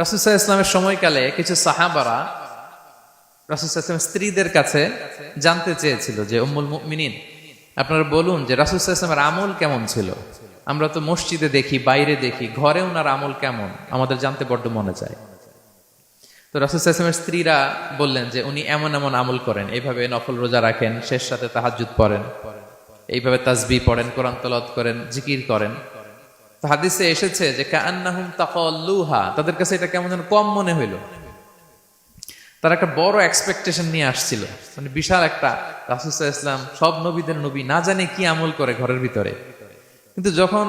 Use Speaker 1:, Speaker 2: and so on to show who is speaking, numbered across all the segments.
Speaker 1: রাসূল সাল্লাল্লাহু আলাইহি ইসলামের সময়কালে কিছু সাহাবারা রাসূল সাল্লাল্লাহু আলাইহি ইসলামের স্ত্রীদের কাছে জানতে চেয়েছিল যে উম্মুল মুমিনিন, আপনারা বলুন যে রাসূল সাল্লাল্লাহু আলাইহি ইসলামের আমল কেমন ছিল। আমরা তো মসজিদে দেখি, বাইরে দেখি, ঘরে ওনার আমল কেমন আমাদের জানতে বড্ড মনে চায়। তো রাসূল সাল্লাল্লাহু আলাইহি ইসলামের স্ত্রীরা বললেন যে উনি এমন এমন আমল করেন, এইভাবে নফল রোজা রাখেন, শেষ রাতে তাহাজ্জুদ পড়েন, এইভাবে তাসবিহ পড়েন, কোরআন তেলাওয়াত করেন, জিকির করেন। তো হাদিসে এসেছে যে কাআন্নাহুম তাকাল্লুহা, তাদের কাছে এটা কেমন যেন কম মনে হইল। তারা একটা বড় এক্সপেকটেশন নিয়ে আসছিল, মানে বিশাল একটা, রাসূল সাল্লাল্লাহু আলাইহি ইসলাম সব নবীদের নবী, না জানে কি আমল করে ঘরের ভিতরে। কিন্তু যখন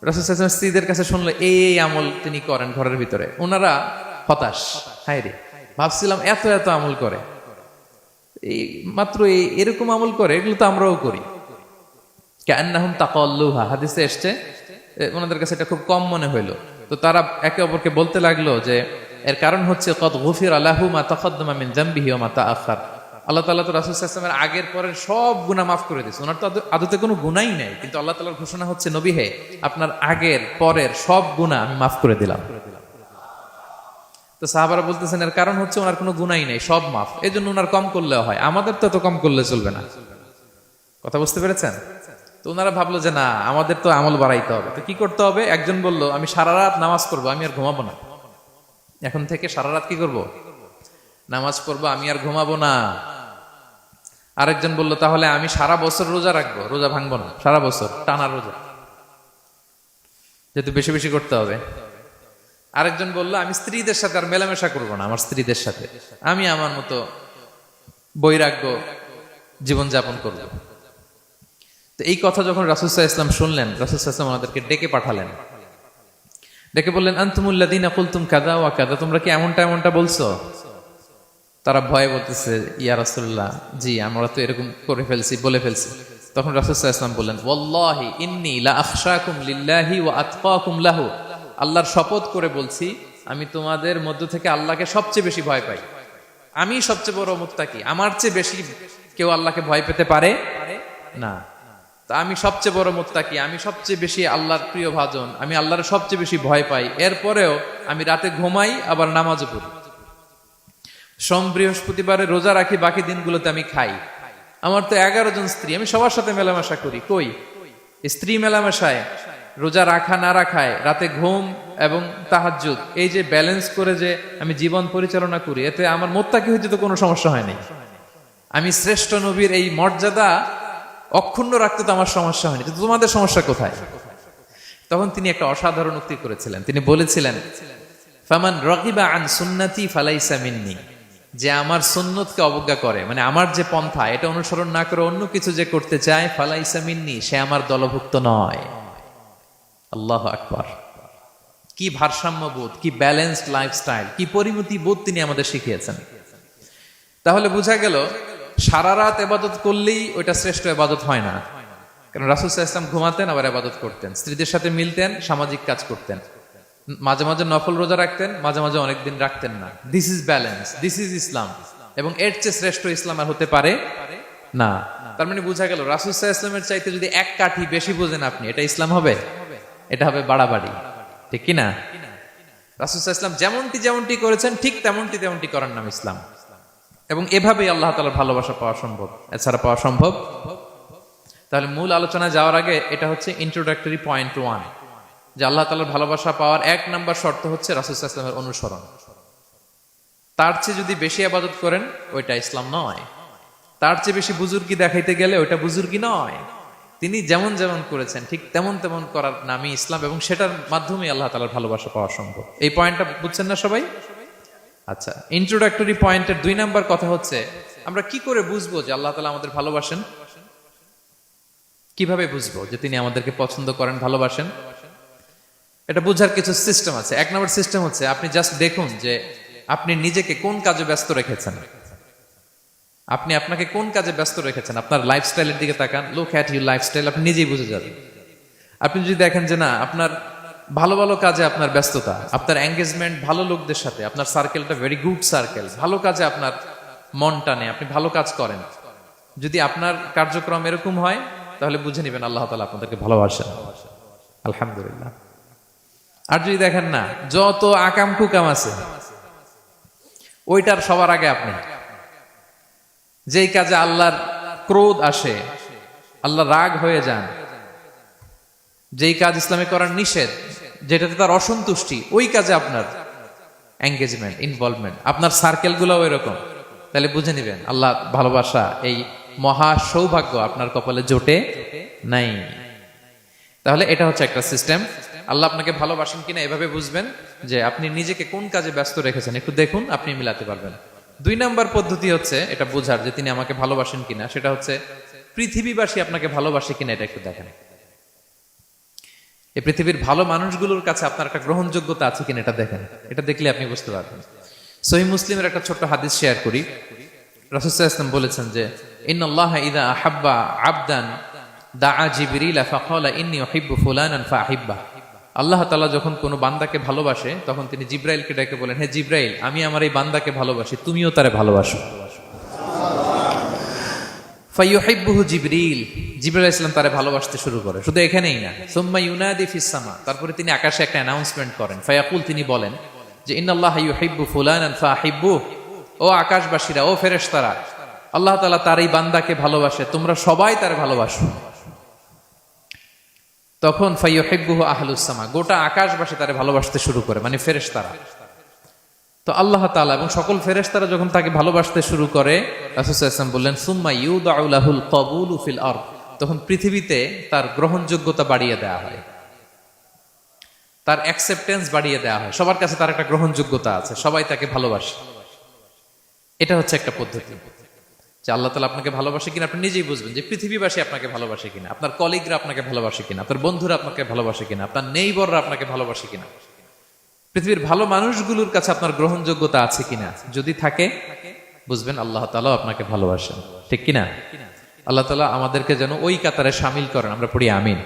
Speaker 1: রাসূল সাল্লাল্লাহু আলাইহি ওয়াসাল্লাম স্ত্রীদের কাছে শুনলো এই এই আমল তিনি করেন ঘরের ভিতরে, ওনারা হতাশ। হায় রে, ভাবছিলাম এত এত আমল করে, এই মাত্র এরকম আমল করে, এগুলো তো আমরাও করি। কাআন্নাহুম তাকাল্লুহা, হাদিসে এসছে ওনাদের কাছে এটা খুব কম মনে হইলো। তো তারা একে অপরকে বলতে লাগলো যে এর কারণ হচ্ছে কদ গুফিরা লাহু মা তাকাদ্দামা মিন যামবিহি ওয়া মা তাআখার। আল্লাহ তাআলা তো রাসূল সাল্লাল্লাহু আলাইহি ওয়াসাল্লামের আগের পরের সব গুনাহ মাফ করে দিয়েছে। ওনার তো আদতে কোনো গুনাহই নাই, কিন্তু আল্লাহ তাআলার ঘোষণা হচ্ছে নবী হে, আপনার আগের পরের সব গুনাহ আমি মাফ করে দিলাম। তো সাহাবারা বলতেছেন এর কারণ হচ্ছে ওনার কোনো গুনাহই নাই, সব মাফ, এজন্য ওনার কম করলেও হয়, আমাদের তো এত কম করলে চলবে না। কথা বুঝতে পেরেছেন? তো ওনারা ভাবলো যে না, আমাদের তো আমল বাড়াইতে হবে। তো কি করতে হবে? একজন বলল আমি সারা রাত নামাজ পড়বো, আমি আর ঘুমাবো না। এখন থেকে সারা রাত কি করব? নামাজ পড়বো, আমি আর ঘুমাবো না। আরেকজন বলল তাহলে আমি সারা বছর রোজা রাখবো, রোজা ভাঙবো না, সারা বছর টানা রোজা, যেহেতু বেশি বেশি করতে হবে। আরেকজন বলল আমি স্ত্রীদের সাথে আর মেলামেশা করবো না, আমার স্ত্রীদের সাথে আমি আমার মতো বৈরাগ্য জীবনযাপন করবো। তো এই কথা যখন রাসূল সাল্লাল্লাহু আলাইহি ওয়াসাল্লাম শুনলেন, রাসূল সাল্লাল্লাহু আলাইহি ওয়াসাল্লাম ওনাদেরকে ডেকে পাঠালেন, ডেকে বললেন আনতুমুল্লাযীনা কুলতুম কাযা ওয়া কাযা, তোমরা কি এমনটা এমনটা বলছো? তারা ভয়ে বলতেছে ইয়া রাসূলুল্লাহ, জি আমরা তো এরকম করে ফেলছি, বলে ফেলছি। তখন রাসূল সাল্লাল্লাহু আলাইহি ওয়াসাল্লাম বললেন ওয়াল্লাহি ইন্নী লা আখশাকুম লিল্লাহি ওয়া আতকাকুম লাহু, আল্লাহর শপথ করে বলছি আমি তোমাদের মধ্য থেকে আল্লাহকে সবচেয়ে বেশি ভয় পাই। আমি সবচেয়ে বড় মুত্তাকি, আমার চেয়ে বেশি কেউ আল্লাহকে ভয় পেতে পারে না। তা আমি সবচেয়ে বড় মুত্তাকি, আমি সবচেয়ে বেশি আল্লাহর প্রিয় ভাজন, আমি আল্লাহর সবচেয়ে বেশি ভয় পাই। এরপরেও আমি রাতে ঘুমাই, আবার নামাজও পড়ি, সোম বৃহস্পতিবারে রোজা রাখি, বাকি দিনগুলোতে আমি খাই। আমার তো 11 জন স্ত্রী, আমি সবার সাথে মেলামেশা করি। কই স্ত্রী মেলামেশায়, রোজা রাখা না রাখায়, রাতে ঘুম এবং তাহাজ্জুদ, এই যে ব্যালেন্স করে যে আমি জীবন পরিচালনা করি, এতে আমার মুত্তাকি হইতে তো কোনো সমস্যা হয়নি। আমি শ্রেষ্ঠ নবীর এই মর্যাদা অক্ষুণ্ণ রাখতে তো আমার সমস্যা হয়নি, কিন্তু তোমাদের সমস্যা কোথায়? তখন তিনি একটা অসাধারণ উক্তি করেছিলেন। তিনি বলেছিলেন ফামান রাগিবা আন সুন্নতি ফালাইসা মিন্নি, যে আমার সুন্নতকে অবজ্ঞা করে, মানে আমার যে পন্থা এটা অনুসরণ না করে অন্য কিছু যে করতে চায়, ফালাইসা মিন্নি, সে আমার দলভুক্ত নয়। আল্লাহু আকবার! কি ভারসাম্যবোধ, কি ব্যালেন্সড লাইফস্টাইল, কি পরিমিতি বোধ তিনি আমাদের শিখিয়েছেন। তাহলে বোঝা গেল সারা রাত ইবাদত করলেই ওইটা শ্রেষ্ঠ ইবাদত হয় না। কারণ রাসূল সাল্লাল্লাহু আলাইহি ওয়াসাল্লাম ঘুমাতেন, আবার ইবাদত করতেন, স্ত্রীদের সাথে মিলতেন, সামাজিক কাজ করতেন, মাঝে মাঝে নফল রোজা রাখতেন, মাঝে মাঝে অনেকদিন রাখতেন না। This is balance, this is Islam. এবং এর চেয়ে শ্রেষ্ঠ ইসলাম আর হতে পারে না। তার মানে বোঝা গেল রাসূল সাল্লাল্লাহু আলাইহি ওয়াসাল্লামের চাইতে যদি এক কাঠি বেশি বোঝেন আপনি, এটা ইসলাম হবে? এটা হবে বাড়াবাড়ি, ঠিক কি না? রাসূল সাল্লাল্লাহু আলাইহি ওয়াসাল্লাম যেমনটি যেমনটি করেছেন ঠিক তেমনটি তেমনটি করার নাম ইসলাম। এবং এভাবেই আল্লাহ তাআলার ভালোবাসা পাওয়া সম্ভব, এছাড়া পাওয়া সম্ভব। তাহলে মূল আলোচনায় যাওয়ার আগে এটা হচ্ছে ইন্ট্রোডাক্টরি পয়েন্ট 1, যে আল্লাহ তাআলার ভালোবাসা পাওয়ার 1 নম্বর শর্ত হচ্ছে রাসূল সাল্লাল্লাহু আলাইহি ওয়াসাল্লামের অনুসরণ। তার চেয়ে যদি বেশি ইবাদত করেন ওইটা ইসলাম নয়, তার চেয়ে বেশি বুজুর্গি দেখাইতে গেলে ওইটা বুজুর্গি নয়। তিনি যেমন যেমন করেছেন ঠিক তেমন তেমন করার নামই ইসলাম, এবং সেটার মাধ্যমে আল্লাহ তাআলার ভালোবাসা পাওয়া সম্ভব। এই পয়েন্টটা বুঝছেন না সবাই? আচ্ছা, ইন্ট্রোডাক্টরি পয়েন্টের 2 নাম্বার কথা হচ্ছে আমরা কি করে বুঝবো যে আল্লাহ তাআলা আমাদের ভালোবাসেন? কিভাবে বুঝবো যে তিনি আমাদেরকে পছন্দ করেন, ভালোবাসেন? এটা বোঝার কিছু সিস্টেম আছে। 1 নম্বর সিস্টেম হচ্ছে আপনি জাস্ট দেখুন যে আপনি নিজেকে কোন কাজে ব্যস্ত রেখেছেন। আপনি আপনাকে কোন কাজে ব্যস্ত রেখেছেন, আপনার লাইফস্টাইলের দিকে তাকান, লুক অ্যাট ইউর লাইফস্টাইল, আপনি নিজেই বুঝে যাবেন। আপনি যদি দেখেন যে না, আপনার ভালো ভালো কাজে আপনার ব্যস্ততা, আপনার এঙ্গেজমেন্ট ভালো লোকদের সাথে, আপনার সার্কেলটা ভেরি গুড সার্কেল, ভালো কাজে আপনার মন টানে, আপনি ভালো কাজ করেন, যদি আপনার কার্যক্রম এরকম হয়, তাহলে বুঝে নেবেন আল্লাহ তাআলা আপনাদেরকে ভালোবাসেন। আলহামদুলিল্লাহ। আর যদি দেখেন না, যত আকাম কুকাম আছে ওইটার সবার আগে আপনি। যেই কাজে আল্লাহর ক্রোধ আসে, আল্লাহ রাগ হয়ে যান, যেই কাজ ইসলামে করার নিষেধ, যেটাতে তার অসন্তুষ্টি, ওই কাজে আপনার এঙ্গেজমেন্ট, ইনভলভমেন্ট, আপনার সার্কেল গুলো ওই রকম, তাহলে বুঝে নিবেন আল্লাহ ভালোবাসা, এই মহা সৌভাগ্য আপনার কপালে জোটে নাই। তাহলে এটা হচ্ছে একটা সিস্টেম। আল্লাহ আপনাকে ভালোবাসেন কিনা এভাবে বুঝবেন যে আপনি নিজেকে কোন কাজে ব্যস্ত রেখেছেন, একটু দেখুন, আপনি মিলাতে পারবেন। 2 নাম্বার পদ্ধতি হচ্ছে এটা বোঝার যে তিনি আমাকে ভালোবাসেন কিনা, সেটা হচ্ছে পৃথিবীবাসী আপনাকে ভালোবাসে কিনা এটা একটু দেখেন। এই পৃথিবীর ভালো মানুষগুলোর কাছে আপনার একটা গ্রহণযোগ্যতা আছে কিনা এটা দেখেন। এটা দেখলে আপনি বুঝতে পারবেন। সহিহ মুসলিমের একটা ছোট্ট হাদিস শেয়ার করি। রাসূল সাল্লাল্লাহু আলাইহি ওয়াসাল্লাম বলেছেন যে ইন্নাল্লাহা ইযা আহাব্বা আবদান দাআ জিবরিল ফাকালা ইন্নী উহিব্বু ফুলানান ফাআহিব্বা। আল্লাহ তাআলা যখন কোনো বান্দাকে ভালোবাসে তখন তিনি জিবরাইলকে ডেকে বলেন, হে জিবরাইল, আমি আমার এই বান্দাকে ভালোবাসি, তুমিও তারে ভালোবাসো। ফায়ুহিব্বুহু জিবরিল, জিবরাইল আলাইহিস সালাম তারে ভালোবাসতে শুরু করে। শুধু এখানেই না, সুম্মা ইউনাদি ফিস সামা, তারপরে তিনি আকাশে একটা অ্যানাউন্সমেন্ট করেন। ফায়াকুল, তিনি বলেন যে ইন্নাল্লাহা ইউহিব্বু ফুলানান ফাআহিব্বু, ও আকাশবাসীরা, ও ফেরেশতারা, আল্লাহ তাআলা তার এই বান্দাকে ভালোবাসে, তোমরা সবাই তার ভালোবাসো। তখন ফায়ুহিব্বুহু আহলুস সামা, গোটা আকাশবাসী তারে ভালোবাসতে শুরু করে, মানে ফেরেশতারা। তো আল্লাহ তাআলা এবং সকল ফেরেশতারা যখন তাকে ভালোবাসতে শুরু করে, রাসূল সাল্লাল্লাহু আলাইহি ওয়াসাল্লাম বললেন সুম্মা ইউদাউ লাহুল কবুলু ফিল আরদ, তখন পৃথিবীতে তার গ্রহণযোগ্যতা বাড়িয়ে দেওয়া হয়, তার অ্যাকসেপ্টেন্স বাড়িয়ে দেওয়া হয়, সবার কাছে তার একটা গ্রহণযোগ্যতা আছে, সবাই তাকে ভালোবাসে। এটা হচ্ছে একটা পদ্ধতি যে আল্লাহ তাআলা আপনাকে ভালোবাসে কিনা আপনি নিজেই বুঝবেন, যে পৃথিবীবাসী আপনাকে ভালোবাসে কিনা, আপনার কলিগরা আপনাকে ভালোবাসে কিনা, আপনার বন্ধুরা আপনাকে ভালোবাসে কিনা, আপনার নেইবররা আপনাকে ভালোবাসে কিনা, পৃথিবীর ভালো মানুষগুলোর কাছে আপনার গ্রহণযোগ্যতা আছে কিনা। যদি থাকে বুঝবেন আল্লাহ তাআলা আপনাকে ভালোবাসেন, ঠিক কিনা? আল্লাহ তাআলা আমাদেরকে যেন ওই কাতারে শামিল করেন, আমরা পড়ি আমিন।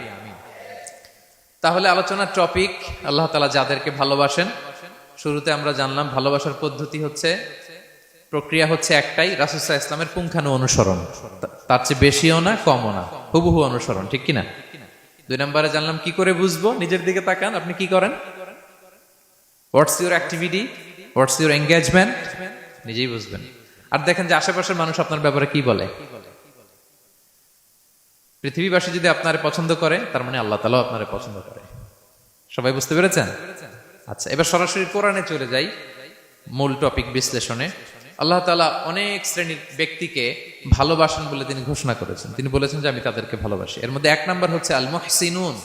Speaker 1: তাহলে আলোচনার টপিক, আল্লাহ তাআলা যাদেরকে ভালোবাসেন। শুরুতে আমরা জানলাম ভালোবাসার পদ্ধতি হচ্ছে, প্রক্রিয়া হচ্ছে একটাই, রাসূল সাল্লাল্লাহু আলাইহি ওয়াসাল্লামের পুঙ্খানু অনুসরণ, তার চেয়ে বেশিও না কমও না, হুবহু অনুসরণ, ঠিক কিনা? 2 নম্বরে জানলাম কি করে বুঝবো, নিজের দিকে তাকান, আপনি কি করেন, what's your activity, what's your engagement, নিজেই বুঝবেন। আর দেখেন যে আশেপাশের মানুষ আপনার ব্যাপারে কি বলে। পৃথিবীবাসী যদি আপনার পছন্দ করে, তার মানে আল্লাহ তাআলাও আপনারে পছন্দ করে। সবাই বুঝতে পেরেছেন? আচ্ছা, এবার সরাসরি কোরআনে চলে যাই, মূল টপিক বিশ্লেষণে। আল্লাহ তাআলা অনেক শ্রেণীর ব্যক্তিকে ভালোবাসেন বলে তিনি ঘোষণা করেছেন। তিনি বলেছেন যে আমি তাদেরকে ভালোবাসি। এর মধ্যে 1 নাম্বার হচ্ছে আল মুহসিনুন।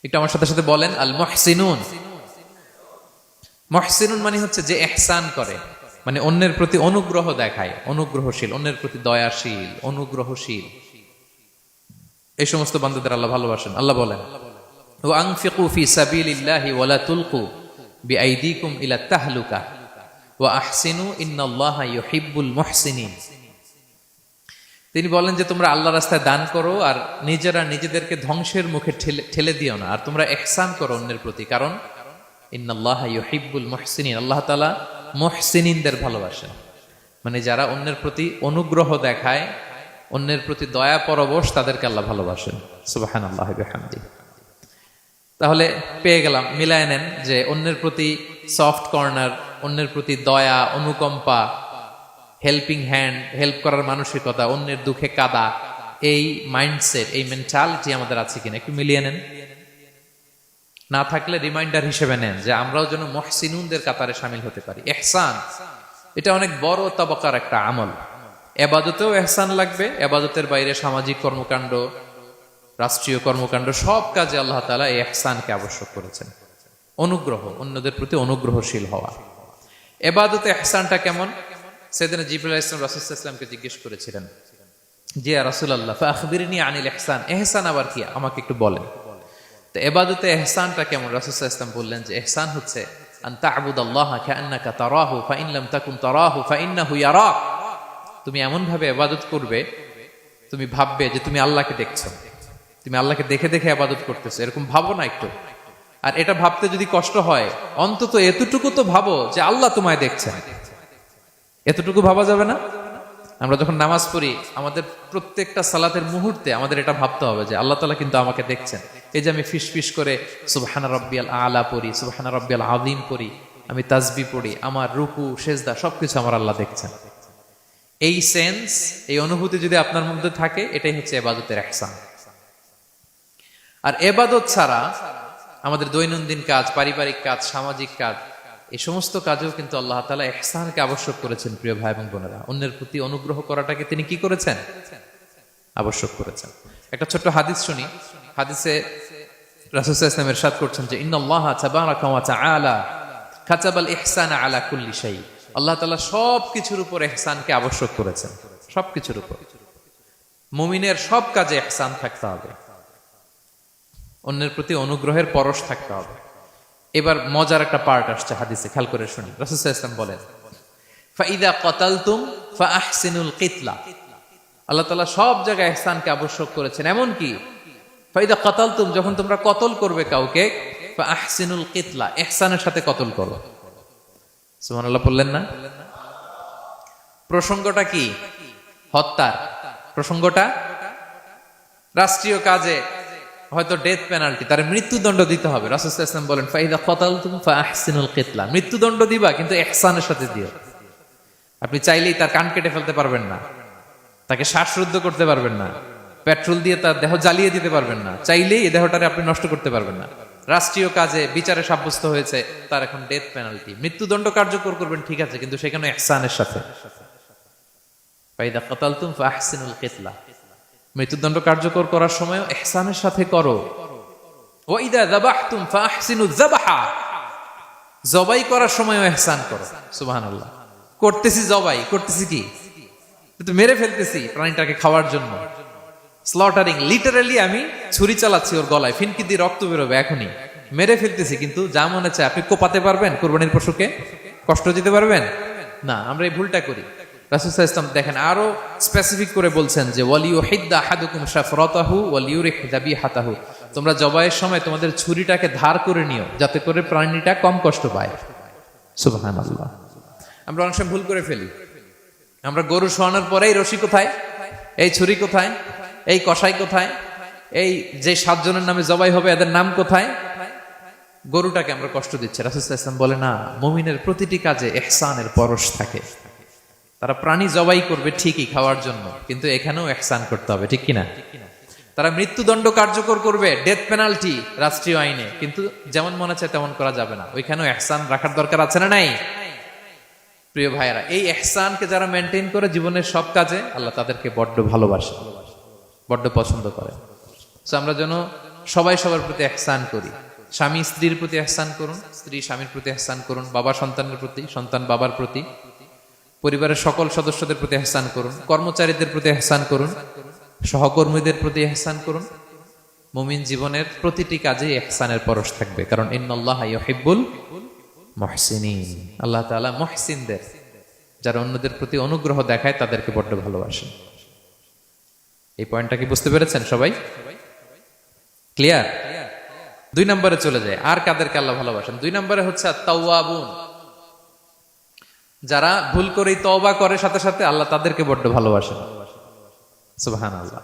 Speaker 1: একটু আমার সাথে সাথে বলেন, আল মুহসিনুন। মুহসিনুন মানে হচ্ছে যে ইহসান করে, মানে অন্যের প্রতি অনুগ্রহ দেখায়, অনুগ্রহশীল, অন্যের প্রতি দয়াশীল, অনুগ্রহশীল, এই সমস্ত বান্দাদের আল্লাহ ভালোবাসেন। আল্লাহ বলেন ওয়া আনফিকু ফি সাবিলিল্লাহি ওয়া লা তুলকু বিআইদিকুম ইলা তাহলুকা ওয়া আহসিনু ইন্নাল্লাহা ইউহিব্বুল মুহসিনিন। তিনি বলেন যে তোমরা আল্লাহর রাস্তায় দান করো আর নিজেরা নিজেদেরকে ধ্বংসের মুখে ঠেলে দিও না, আর তোমরা ইহসান করো অন্যের প্রতি, কারণ ইন্নাল্লাহা ইউহিব্বুল মুহসিনিন, আল্লাহ তাআলা মুহসিনিনদের ভালোবাসেন, মানে যারা অন্যের প্রতি অনুগ্রহ দেখায়, অন্যের প্রতি দয়া পরবশ, তাদেরকে আল্লাহ ভালোবাসেন। সুবহানাল্লাহি ওয়া বিহামদিহি। তাহলে পেয়ে গেলাম, মিলায় নেন যে অন্যের প্রতি সফট কর্নার, অন্যের প্রতি দয়া, অনুকম্পা, হেল্পিং হ্যান্ড, হেল্প করার মানসিকতা, অন্যের দুঃখে কাদা, এই মাইন্ডসেট, এই মেন্টালিটি আমাদের আছে কিনা একটু মিলিয়ে নেন। না থাকলে রিমাইন্ডার হিসেবে নেন যে আমরাও যেন মুহসিনুনদের কাতারে শামিল হতে পারি। ইহসান এটা অনেক বড় তবকার একটা আমল। ইবাদতেও ইহসান লাগবে, ইবাদতের বাইরে সামাজিক কর্মকাণ্ড, রাষ্ট্রীয় কর্মকাণ্ড, সব কাজে আল্লাহ তাআলা এই ইহসানকে আবশ্যক করেছেন। অনুগ্রহ, অন্যদের প্রতি অনুগ্রহশীল হওয়া। ইবাদতে ইহসানটা কেমন? সাইয়েদনা জিবরাইল আলাইহিস সালাম রাসূল সাল্লাল্লাহু আলাইহি ওয়াসাল্লামকে জিজ্ঞেস করেছিলেন যে ইয়া রাসূলুল্লাহ ফাআখবিরনি আনিল ইহসান, ইহসান আবার কি, আমাকে একটু বলেন। তো ইবাদতে ইহসানটা কেমন? রাসূল সাল্লাল্লাহু আলাইহি ওয়াসাল্লাম বললেন যে ইহসান হচ্ছে আন তা'বুদাল্লাহা কাআন্নাকা তারাহু ফাইন লাম তাকুন তারাহু ফাইন্নাহু ইয়ারাক। তুমি এমন ভাবে ইবাদত করবে, তুমি ভাববে যে তুমি আল্লাহকে দেখছো, তুমি আল্লাহকে দেখে দেখে ইবাদত করতেছো, এরকম ভাবো না একটু। আর এটা ভাবতে যদি কষ্ট হয়, অন্তত এতটুকু তো ভাবো যে আল্লাহ তোমায় দেখছেন। এতটুকু ভাবা যাবে না? আমরা যখন নামাজ পড়ি, আমাদের প্রত্যেকটা সালাতের মুহূর্তে আমাদের এটা ভাবতে হবে যে আল্লাহ তাআলা কিন্তু আমাকে দেখছেন। এই যে আমি ফিস করে সুবহানা রাব্বিয়াল আলা পড়ি, সুবহানা রাব্বিয়াল আযীম পড়ি, আমি তাসবিহ পড়ি, আমার রুকু সেজদা সবকিছু আমার আল্লাহ দেখছেন। এই সেন্স, এই অনুভূতি যদি আপনার মধ্যে থাকে, এটাই হচ্ছে ইবাদতের ইহসান। আর ইবাদত ছাড়া আমাদের দৈনন্দিন কাজ, পারিবারিক কাজ, সামাজিক কাজ, এই সমস্ত কাজেও কিন্তু আল্লাহ তাআলা ইহসানকে আবশ্যক করেছেন। প্রিয় ভাই এবং বোনেরা, অন্যের প্রতি অনুগ্রহ করাটাকে তিনি কি করেছেন? আবশ্যক করেছেন। একটা ছোট্ট হাদিস শুনি। হাদিসে রাসূল সাল্লাল্লাহু আলাইহি ওয়াসাল্লাম ইরশাদ করছেন যে ইন্নাল্লাহা তাবারাকা ওয়া তাআলা কাতাবাল ইহসানা আলা কুল্লি শাই। আল্লাহ তাআলা সব কিছুর উপর ইহসানকে আবশ্যক করেছেন, সব কিছুর উপর। মুমিনের সব কাজে ইহসান থাকতে হবে, অন্যের প্রতি অনুগ্রহের পরশ থাকতে হবে। এবার মজার একটা পার্ট আসছে হাদিসে, খেয়াল করে শুনি। রাসূল সাল্লাল্লাহু আলাইহি ওয়াসাল্লাম বলেন ফাইদা কাতালতুম ফাআহসিনুল কিতলা। আল্লাহ তাআলা সব জায়গায় ইহসানকে আবশ্যক করেছেন। এমন কি ফাইদা কাতালতুম, যখন তোমরা কতল করবে কাউকে, ফাআহসিনুল কিতলা, ইহসানের সাথে কতল করো। সুবহানাল্লাহ বললেন না? প্রসঙ্গটা কি? হত্যার প্রসঙ্গটা। রাষ্ট্রীয় কাজে হয়তো ডেথ পেনাল্টি, তার মৃত্যুদণ্ড দিতে হবে। রাসূল সাল্লাল্লাহু আলাইহি ওয়াসাল্লাম বলেন ফাইদা কাতালতুম ফাআহসিনুল কিতলা, মৃত্যুদণ্ড দিবা কিন্তু ইহসানের সাথে দিও। আপনি চাইলেই তার কান কেটে ফেলতে পারবেন না, তাকে শ্বাসরুদ্ধ করতে পারবেন না, পেট্রোল দিয়ে তার দেহ জ্বালিয়ে দিতে পারবেন না, চাইলেই এই দেহটারে আপনি নষ্ট করতে পারবেন না। রাষ্ট্রীয় কাজে বিচারে সাব্যস্ত হয়েছে তার এখন ডেথ পেনাল্টি, মৃত্যুদণ্ড কার্যকর করবেন, ঠিক আছে, কিন্তু সেখানে ইহসানের সাথে। ফাইদা কাতালতুম ফাআহসিনুল কিতলা, মৃত্যুদণ্ড কার্যকর করার সময় ইহসানের সাথে করো। ওয়া ইদা যাবাহতুম ফাআহসিনুয যাবাহা, জবাই করার সময় ইহসান করো। সুবহানাল্লাহ। করতেছি জবাই, করতেছি কি? তো মেরে ফেলতেছি প্রাণীটাকে খাওয়ার জন্য। স্লটারিং, লিটারালি আমি ছুরি চালাচ্ছি ওর গলায়, ফিনকি দিয়ে রক্ত বেরোবে এখনই, মেরে ফেলতেছি। কিন্তু যা মনে চায় আপনি কোপাতে পারবেন? কুরবানির পশুকে কষ্ট দিতে পারবেন না। আমরা এই ভুলটা করি। রাসূল সাল্লাল্লাহু আলাইহি ওয়াসাল্লাম দেখেন আরো স্পেসিফিক করে বলছেন যে ওয়ালিউহিদ্দা আহাদুকুম শাফরাতাহু ওয়ালিউরিহ যাবিহাতাহু, তোমরা জবাইয়ের সময় তোমাদের ছুরিটাকে ধার করে নিও, যাতে করে প্রাণীটা কম কষ্ট পায়। সুবহানাল্লাহ। আমরা অনেক সময় ভুল করে ফেলি। আমরা গরু শোয়ানোর পরেই রশি কোথায়, এই ছুরি কোথায়, এই কষাই কোথায়, এই যে 7 জনের নামে জবাই হবে এদের নাম কোথায়, গরুটাকে আমরা কষ্ট দিচ্ছি। রাসূল সাল্লাল্লাহু আলাইহি ওয়াসাল্লাম বলে না, মুমিনের প্রতিটি কাজে ইহসানের পরশ থাকে। তারা প্রাণী জবাই করবে ঠিকই খাওয়ার জন্য, কিন্তু এখানেও ইহসান করতে হবে, ঠিক কিনা? তারা মৃত্যুদণ্ড কার্যকর করবে, ডেথ পেনাল্টি রাষ্ট্রীয় আইনে, কিন্তু যেমন মনে চায় তেমন করা যাবে না। ওইখানেও ইহসান রাখার দরকার আছে না নাই? প্রিয় ভাইয়েরা, এই ইহসানকে যারা মেনটেন করে জীবনের সব কাজে, আল্লাহ তাদেরকে বড্ড ভালোবাসে, বড্ড পছন্দ করে। সো আমরা যেন সবাই সবার প্রতি ইহসান করি। স্বামী স্ত্রীর প্রতি ইহসান করুন, স্ত্রী স্বামীর প্রতি ইহসান করুন, বাবা সন্তানের প্রতি, সন্তান বাবার প্রতি, পরিবারের সকল সদস্যদের প্রতি ইহসান করুন, কর্মচারীদের প্রতি ইহসান করুন, সহকর্মীদের প্রতি ইহসান করুন। মুমিন জীবনের প্রতিটি কাজে ইহসানের পরশ থাকবে, কারণ ইন্নাল্লাহা ইউহিব্বুল মুহসিনিন, আল্লাহ তাআলা মুহসিনদের, যারা অন্যদের প্রতি অনুগ্রহ দেখায়, তাদেরকে বড্ড ভালোবাসেন। এই পয়েন্টটা কি বুঝতে পেরেছেন সবাই? ক্লিয়ার? 2 নম্বরে চলে যায়, আর কাদেরকে আল্লাহ ভালোবাসেন। 2 নম্বরে হচ্ছে আত-তাওয়াবুন, যারা ভুল করেই তওবা করে সাথে সাথে, আল্লাহ তাদেরকে বড্ড ভালোবাসেন। সুবহানাল্লাহ।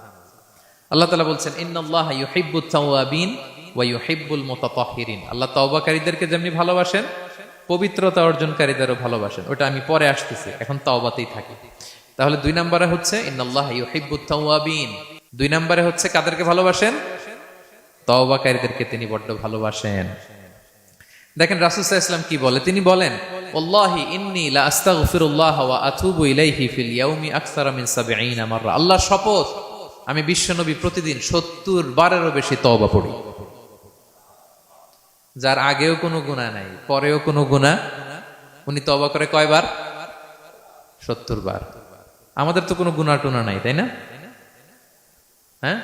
Speaker 1: আল্লাহ তাআলা বলছেন ইন্নাল্লাহা ইউহিব্বুত তাওয়াবিন ওয়া ইউহিব্বুল মুতাতাহহিরিন, আল্লাহ তওবাকারীদেরকে যেমনি ভালোবাসেন, পবিত্রতা অর্জনকারীদেরও ভালোবাসেন। ওটা আমি পরে আসতেছি, এখন তওবাতেই থাকি। তাহলে 2 নম্বরে হচ্ছে ইন্নাল্লাহা ইউহিব্বুত তাওয়াবিন, 2 নম্বরে হচ্ছে কাদেরকে ভালোবাসেন? তওবাকারীদেরকে তিনি বড্ড ভালোবাসেন। দেখেন রাসূল সাল্লাল্লাহু আলাইহি ওয়াসাল্লাম কি বলে, তিনি বলেন ওয়াল্লাহি ইন্নী লা আস্তাগফিরুল্লাহ ওয়া আতুবু ইলাইহি ফিল ইয়াউমি আকসারা মিন 70 মাররা, আল্লাহর শপথ আমি বিশ্বনবী প্রতিদিন 70 বারেরও বেশি তওবা পড়ি। যার আগেও কোনো গুনাহ নাই, পরেও কোনো গুনাহ, উনি তওবা করে কয়বার? 70 বার। আমাদের তো কোনো গুনাহ টুনা নাই, তাই না? হ্যাঁ,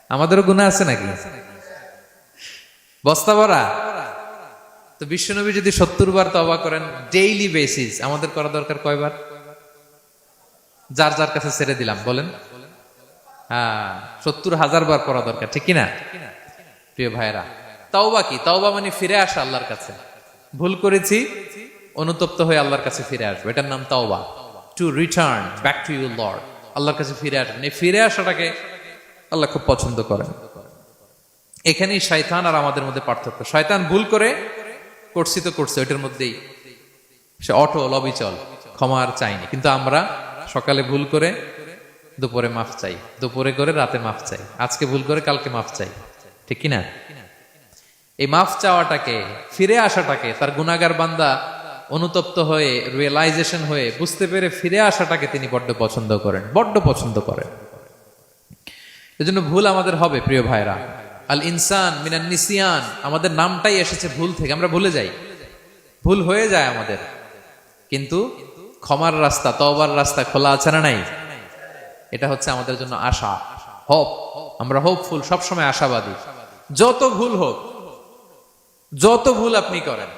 Speaker 1: আমাদেরও গুনাহ আছে নাকি? বস্তা ভরা। তো বিশ্বনবী যদি 70 বার তওবা করেন ডেইলি বেসিস, আমাদের করা দরকার কয়বার? যার যার কাছে ছেড়ে দিলাম, বলেন। হ্যাঁ, 70,000 বার করা দরকার, ঠিক কিনা? প্রিয় ভাইরা, তাওবা কি? তাওবা মানে ফিরে আসা আল্লাহর কাছে। ভুল করেছি, অনুতপ্ত হয়ে আল্লাহর কাছে ফিরে আসবো, এটার নাম তাওবা। To return back to your Lord, আল্লাহর কাছে ফিরে আসবেন। এই ফিরে আসাটাকে আল্লাহ খুব পছন্দ করেন। এখানেই শয়তান আর আমাদের মধ্যে পার্থক্য। শয়তান ভুল করে করছি তো করছে, ওইটার মধ্যেই সে অটল অবিচল, ক্ষমা আর চাইনি। কিন্তু আমরা সকালে ভুল করে দুপুরে মাফ চাই, দুপুরে করে রাতে মাফ চাই, আজকে ভুল করে কালকে মাফ চাই, ঠিক কিনা? এই মাফ চাওয়াটাকে, ফিরে আসাটাকে, তার গুনাহগার বান্দা অনুতপ্ত হয়ে, রিয়েলাইজেশন হয়ে, বুঝতে পেরে ফিরে আসাটাকে তিনি বড্ড পছন্দ করেন, বড্ড পছন্দ করেন। এজন্য ভুল আমাদের হবে প্রিয় ভাইরা। আল ইনসান মিনান নিসিয়ান, আমাদের নামটাই এসেছে ভুল থেকে। আমরা ভুলে যাই, ভুল হয়ে যায় আমাদের, কিন্তু ক্ষমার রাস্তা, তওবার রাস্তা খোলা আছে না নাই? এটা হচ্ছে আমাদের জন্য আশা, হোপ। আমরা হোপফুল, সবসময় আশাবাদী। যত ভুল হোক, যত ভুল আপনি করেন,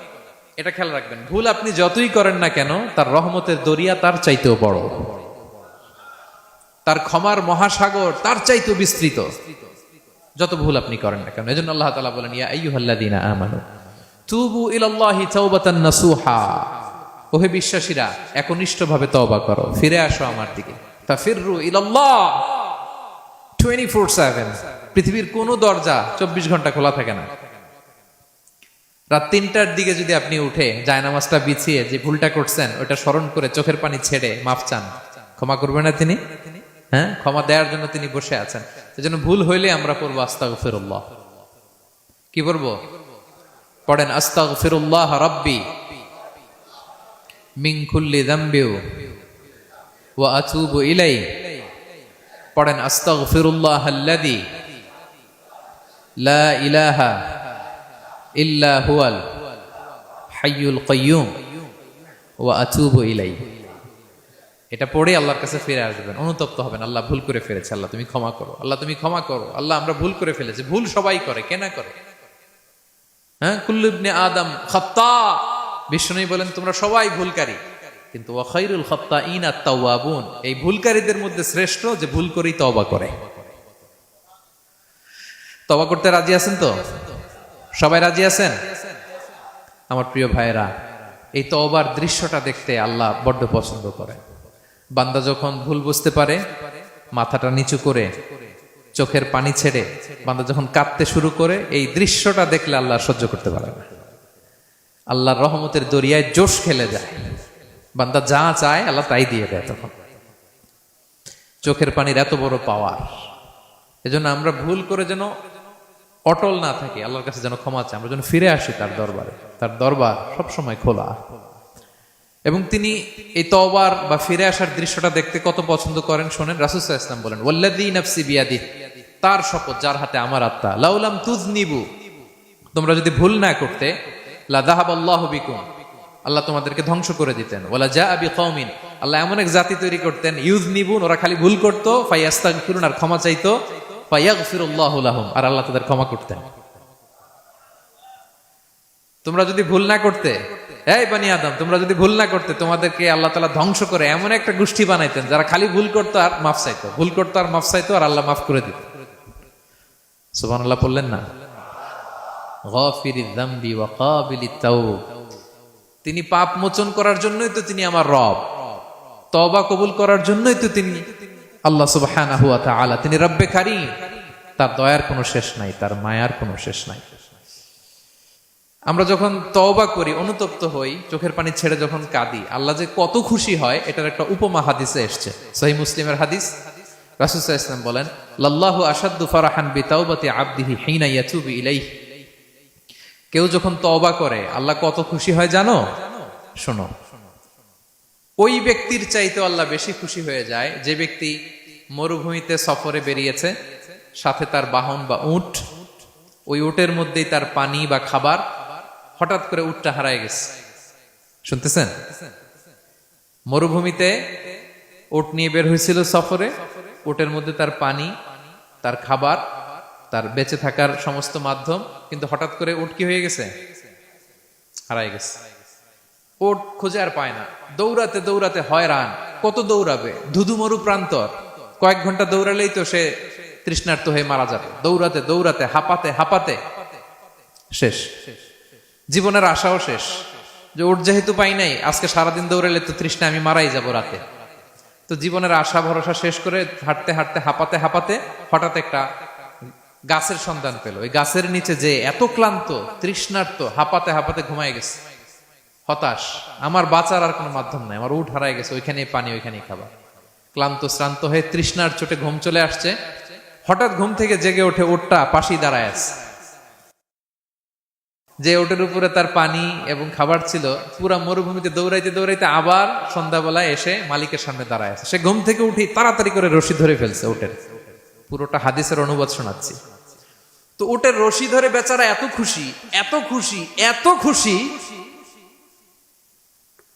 Speaker 1: এটা খেয়াল রাখবেন, ভুল আপনি যতই করেন না কেন, তার রহমতের দরিয়া তার চাইতেও বড়, তার ক্ষমার মহাসাগর তার চাইতেও বিস্তৃত, যত ভুল আপনি করেন না কেন। এজন্য আল্লাহ তাআলা বলেন, ইয়া আইয়ুহাল্লাযীনা আমানু তুবু ইলাল্লাহি তাওবাতান নাসুহা, ওহে বিশ্বাসীরা, একনিষ্ঠভাবে তওবা করো, ফিরে আসো আমার দিকে। ফাফিররু ইলাল্লাহ 24/7। পৃথিবীর কোনো দরজা 24 ঘন্টা খোলা থাকে না। রাত 3টার দিকে যদি আপনি উঠে জায়নামাজটা বিছিয়ে যে ভুলটা করছেন ওটা স্মরণ করে চোখের পানি ছেড়ে মাফ চান, ক্ষমা করবেন না তিনি? হ্যাঁ, ক্ষমা দেওয়ার জন্য তিনি বসে আছেন। এজন্য ভুল হইলে আমরা পড়বো আস্তাগফিরুল্লাহ। কি পড়বো? পড়েন, আস্তাগফিরুল্লাহ রাব্বি মিন কুল্লি যামবি ওয়া আতুবু ইলাইহি। পড়েন, আস্তাগফিরুল্লাহাল্লাযী লা ইলাহা ইল্লা হুয়াল হাইয়ুল কাইয়্যুম ওয়া আতুবু ইলাইহি। এটা পড়ে আল্লাহর কাছে ফিরে আসবেন, অনুতপ্ত হবেন, আল্লাহ ভুল করে ফেলেছে, আল্লাহ তুমি ক্ষমা করো, আল্লাহ তুমি ক্ষমা করো, আল্লাহ আমরা ভুল করে ফেলেছি। ভুল সবাই করে, কে না করে? হ্যাঁ, কুল্লু ইবনে আদম খাত্তা। বিষ্ণু বলেন তোমরা সবাই ভুলকারী, কিন্তু ওয়া খায়রুল খাত্তাইনা আত-তাওয়াবুন, এই ভুলকারীদের মধ্যে শ্রেষ্ঠ যে ভুল করেই তওবা করে। তওবা করতে রাজি আছেন তো? সবাই রাজি আছেন? আমার প্রিয় ভাইয়েরা, এই তওবার দৃশ্যটা দেখতে আল্লাহ বড্ড পছন্দ করে। বান্দা যখন ভুল বুঝতে পারে, মাথাটা নিচু করে চোখের পানি ছেড়ে বান্দা যখন কাঁদতে শুরু করে, এই দৃশ্যটা দেখলে আল্লাহ সহ্য করতে পারে না। আল্লাহর রহমতের দরিয়ায় জোশ খেলে যায়, বান্দা যা চায় আল্লাহ তাই দিয়ে দেয়। তখন চোখের পানির এত বড় পাওয়ার। এজন্য আমরা ভুল করে যেন অটল না থাকি, আল্লাহর কাছে যেন ক্ষমা চাই, আমরা যেন ফিরে আসি তার দরবারে। তার দরবার সবসময় খোলা। এবং তিনি এই তওবার বা ফিরে আসার দৃশ্যটা দেখতে কত পছন্দ করেন শোনেন। রাসূল সাল্লাল্লাহু আলাইহি ওয়াসাল্লাম বলেন, ওয়াল্লাযী নাফসি বিয়াদিহি, তার শপথ যার হাতে আমার আত্মা, লাউলাম তুযনিবু, তোমরা যদি ভুল না করতে, লা যাহাবাল্লাহু বিকুম, আল্লাহ তোমাদেরকে ধ্বংস করে দিতেন। ওয়ালা জাআ বিকওমিন, আল্লাহ এমন এক জাতি তৈরি করতেন, ইউযনিবুন, ওরা খালি ভুল করতো, ফায়াস্তাগফিরুন, আর ক্ষমা চাইতো, ফায়াগফিরুল্লাহু লাহুম, আর আল্লাহ তাদের ক্ষমা করতেন। তোমরা যদি ভুল না করতে, এই বনি আদম, তোমরা যদি ভুল না করতে, তোমাদেরকে আল্লাহ তাআলা ধ্বংস করে এমন একটা গোষ্ঠী বানাইতেন যারা খালি ভুল করতো আর মাফ চাইতো, ভুল করতো আর মাফ চাইতো, আর আল্লাহ মাফ করে দিত। সুবহানাল্লাহ বললেন না? গাফিরিয যামবি ওয়া কাবিলিত তাওব, তিনি পাপ মোচন করার জন্যই তো তিনি আমার রব, তওবা কবুল করার জন্যই তো তিনি আল্লাহ সুবহানাহু ওয়া তাআলা, তিনি রব্বে কারীম। তার দয়ার কোনো শেষ নাই, তার মায়ার কোনো শেষ নাই। আমরা যখন তওবা করি, অনুতপ্ত হই, চোখের পানি ছেড়ে যখন কাঁদি, আল্লাহ যে কত খুশি হয় এটার একটা উপমা হাদিসে এসেছে, সহিহ মুসলিমের হাদিস। রাসূল সাল্লাল্লাহু আলাইহি ওয়াসাল্লাম বলেন, লাল্লাহু আশাদ্দু ফারাহান বিতাওবাতি আবদিহি হিনা ইয়াতুবু ইলাইহি, কেউ যখন তওবা করে আল্লাহ কত খুশি হয় জানো? শোনো, ওই ব্যক্তির চাইতে আল্লাহ বেশি খুশি হয়ে যায় যে ব্যক্তি মরুভূমিতে সফরে বেরিয়েছে, সাথে তার বাহন বা উট, ওই উটের মধ্যেই তার পানি বা খাবার, হঠাৎ করে উটটা হারায় গেছে। শুনতেছেন? মরুভূমিতে উট নিয়ে বের হয়েছিল সফরে, উটের মধ্যে তার পানি, তার খাবার, তার বেঁচে থাকার সমস্ত মাধ্যম, কিন্তু হঠাৎ করে উট কি হয়ে গেছে? হারায় গেছে। উট খুঁজে আর পায় না, দৌড়াতে দৌড়াতে হয়রান। কত দৌড়াবে? ধুধু মরু প্রান্তর, কয়েক ঘন্টা দৌড়ালেই তো সে তৃষ্ণার্ত হয়ে মারা যাবে। দৌড়াতে দৌড়াতে হাঁপাতে হাঁপাতে শেষ, জীবনের আশাও শেষ, যে উট যেহেতু পাই নাই, আজকে সারাদিন দৌড়ালে তো তৃষ্ণা আমি মারাই যাব রাতে। তো জীবনের আশা ভরসা শেষ করে হাঁটতে হাঁটতে হাঁপাতে হাঁপাতে হঠাৎ একটা গাছের সন্ধান পেল। ওই গাছের নিচে যে এত ক্লান্ত, তৃষ্ণার্ত, হাঁপাতে হাঁপাতে ঘুমায় গেছে, হতাশ, আমার বাঁচার আর কোনো মাধ্যম নাই, আমার উঠ হারায় গেছে, ওইখানেই পানি, ওইখানেই খাবার। ক্লান্ত শ্রান্ত হয়ে তৃষ্ণার চোটে ঘুম চলে আসছে। হঠাৎ ঘুম থেকে জেগে ওঠে, ওটটা পাশি দাঁড়ায় আছে। যে ওটের উপরে তার পানি এবং খাবার ছিল, পুরা মরুভূমিতে দৌড়াইতে দৌড়াইতে আবার সন্ধ্যাবেলায় এসে মালিকের সামনে দাঁড়ায় আছে। সে ঘুম থেকে উঠি তাড়াতাড়ি করে রশি ধরে ফেলছে ওটের। পুরোটা হাদিসের অনুবাদ শোনাচ্ছি। তো ওটের রশি ধরে বেচারা এত খুশি, এত খুশি, এত খুশি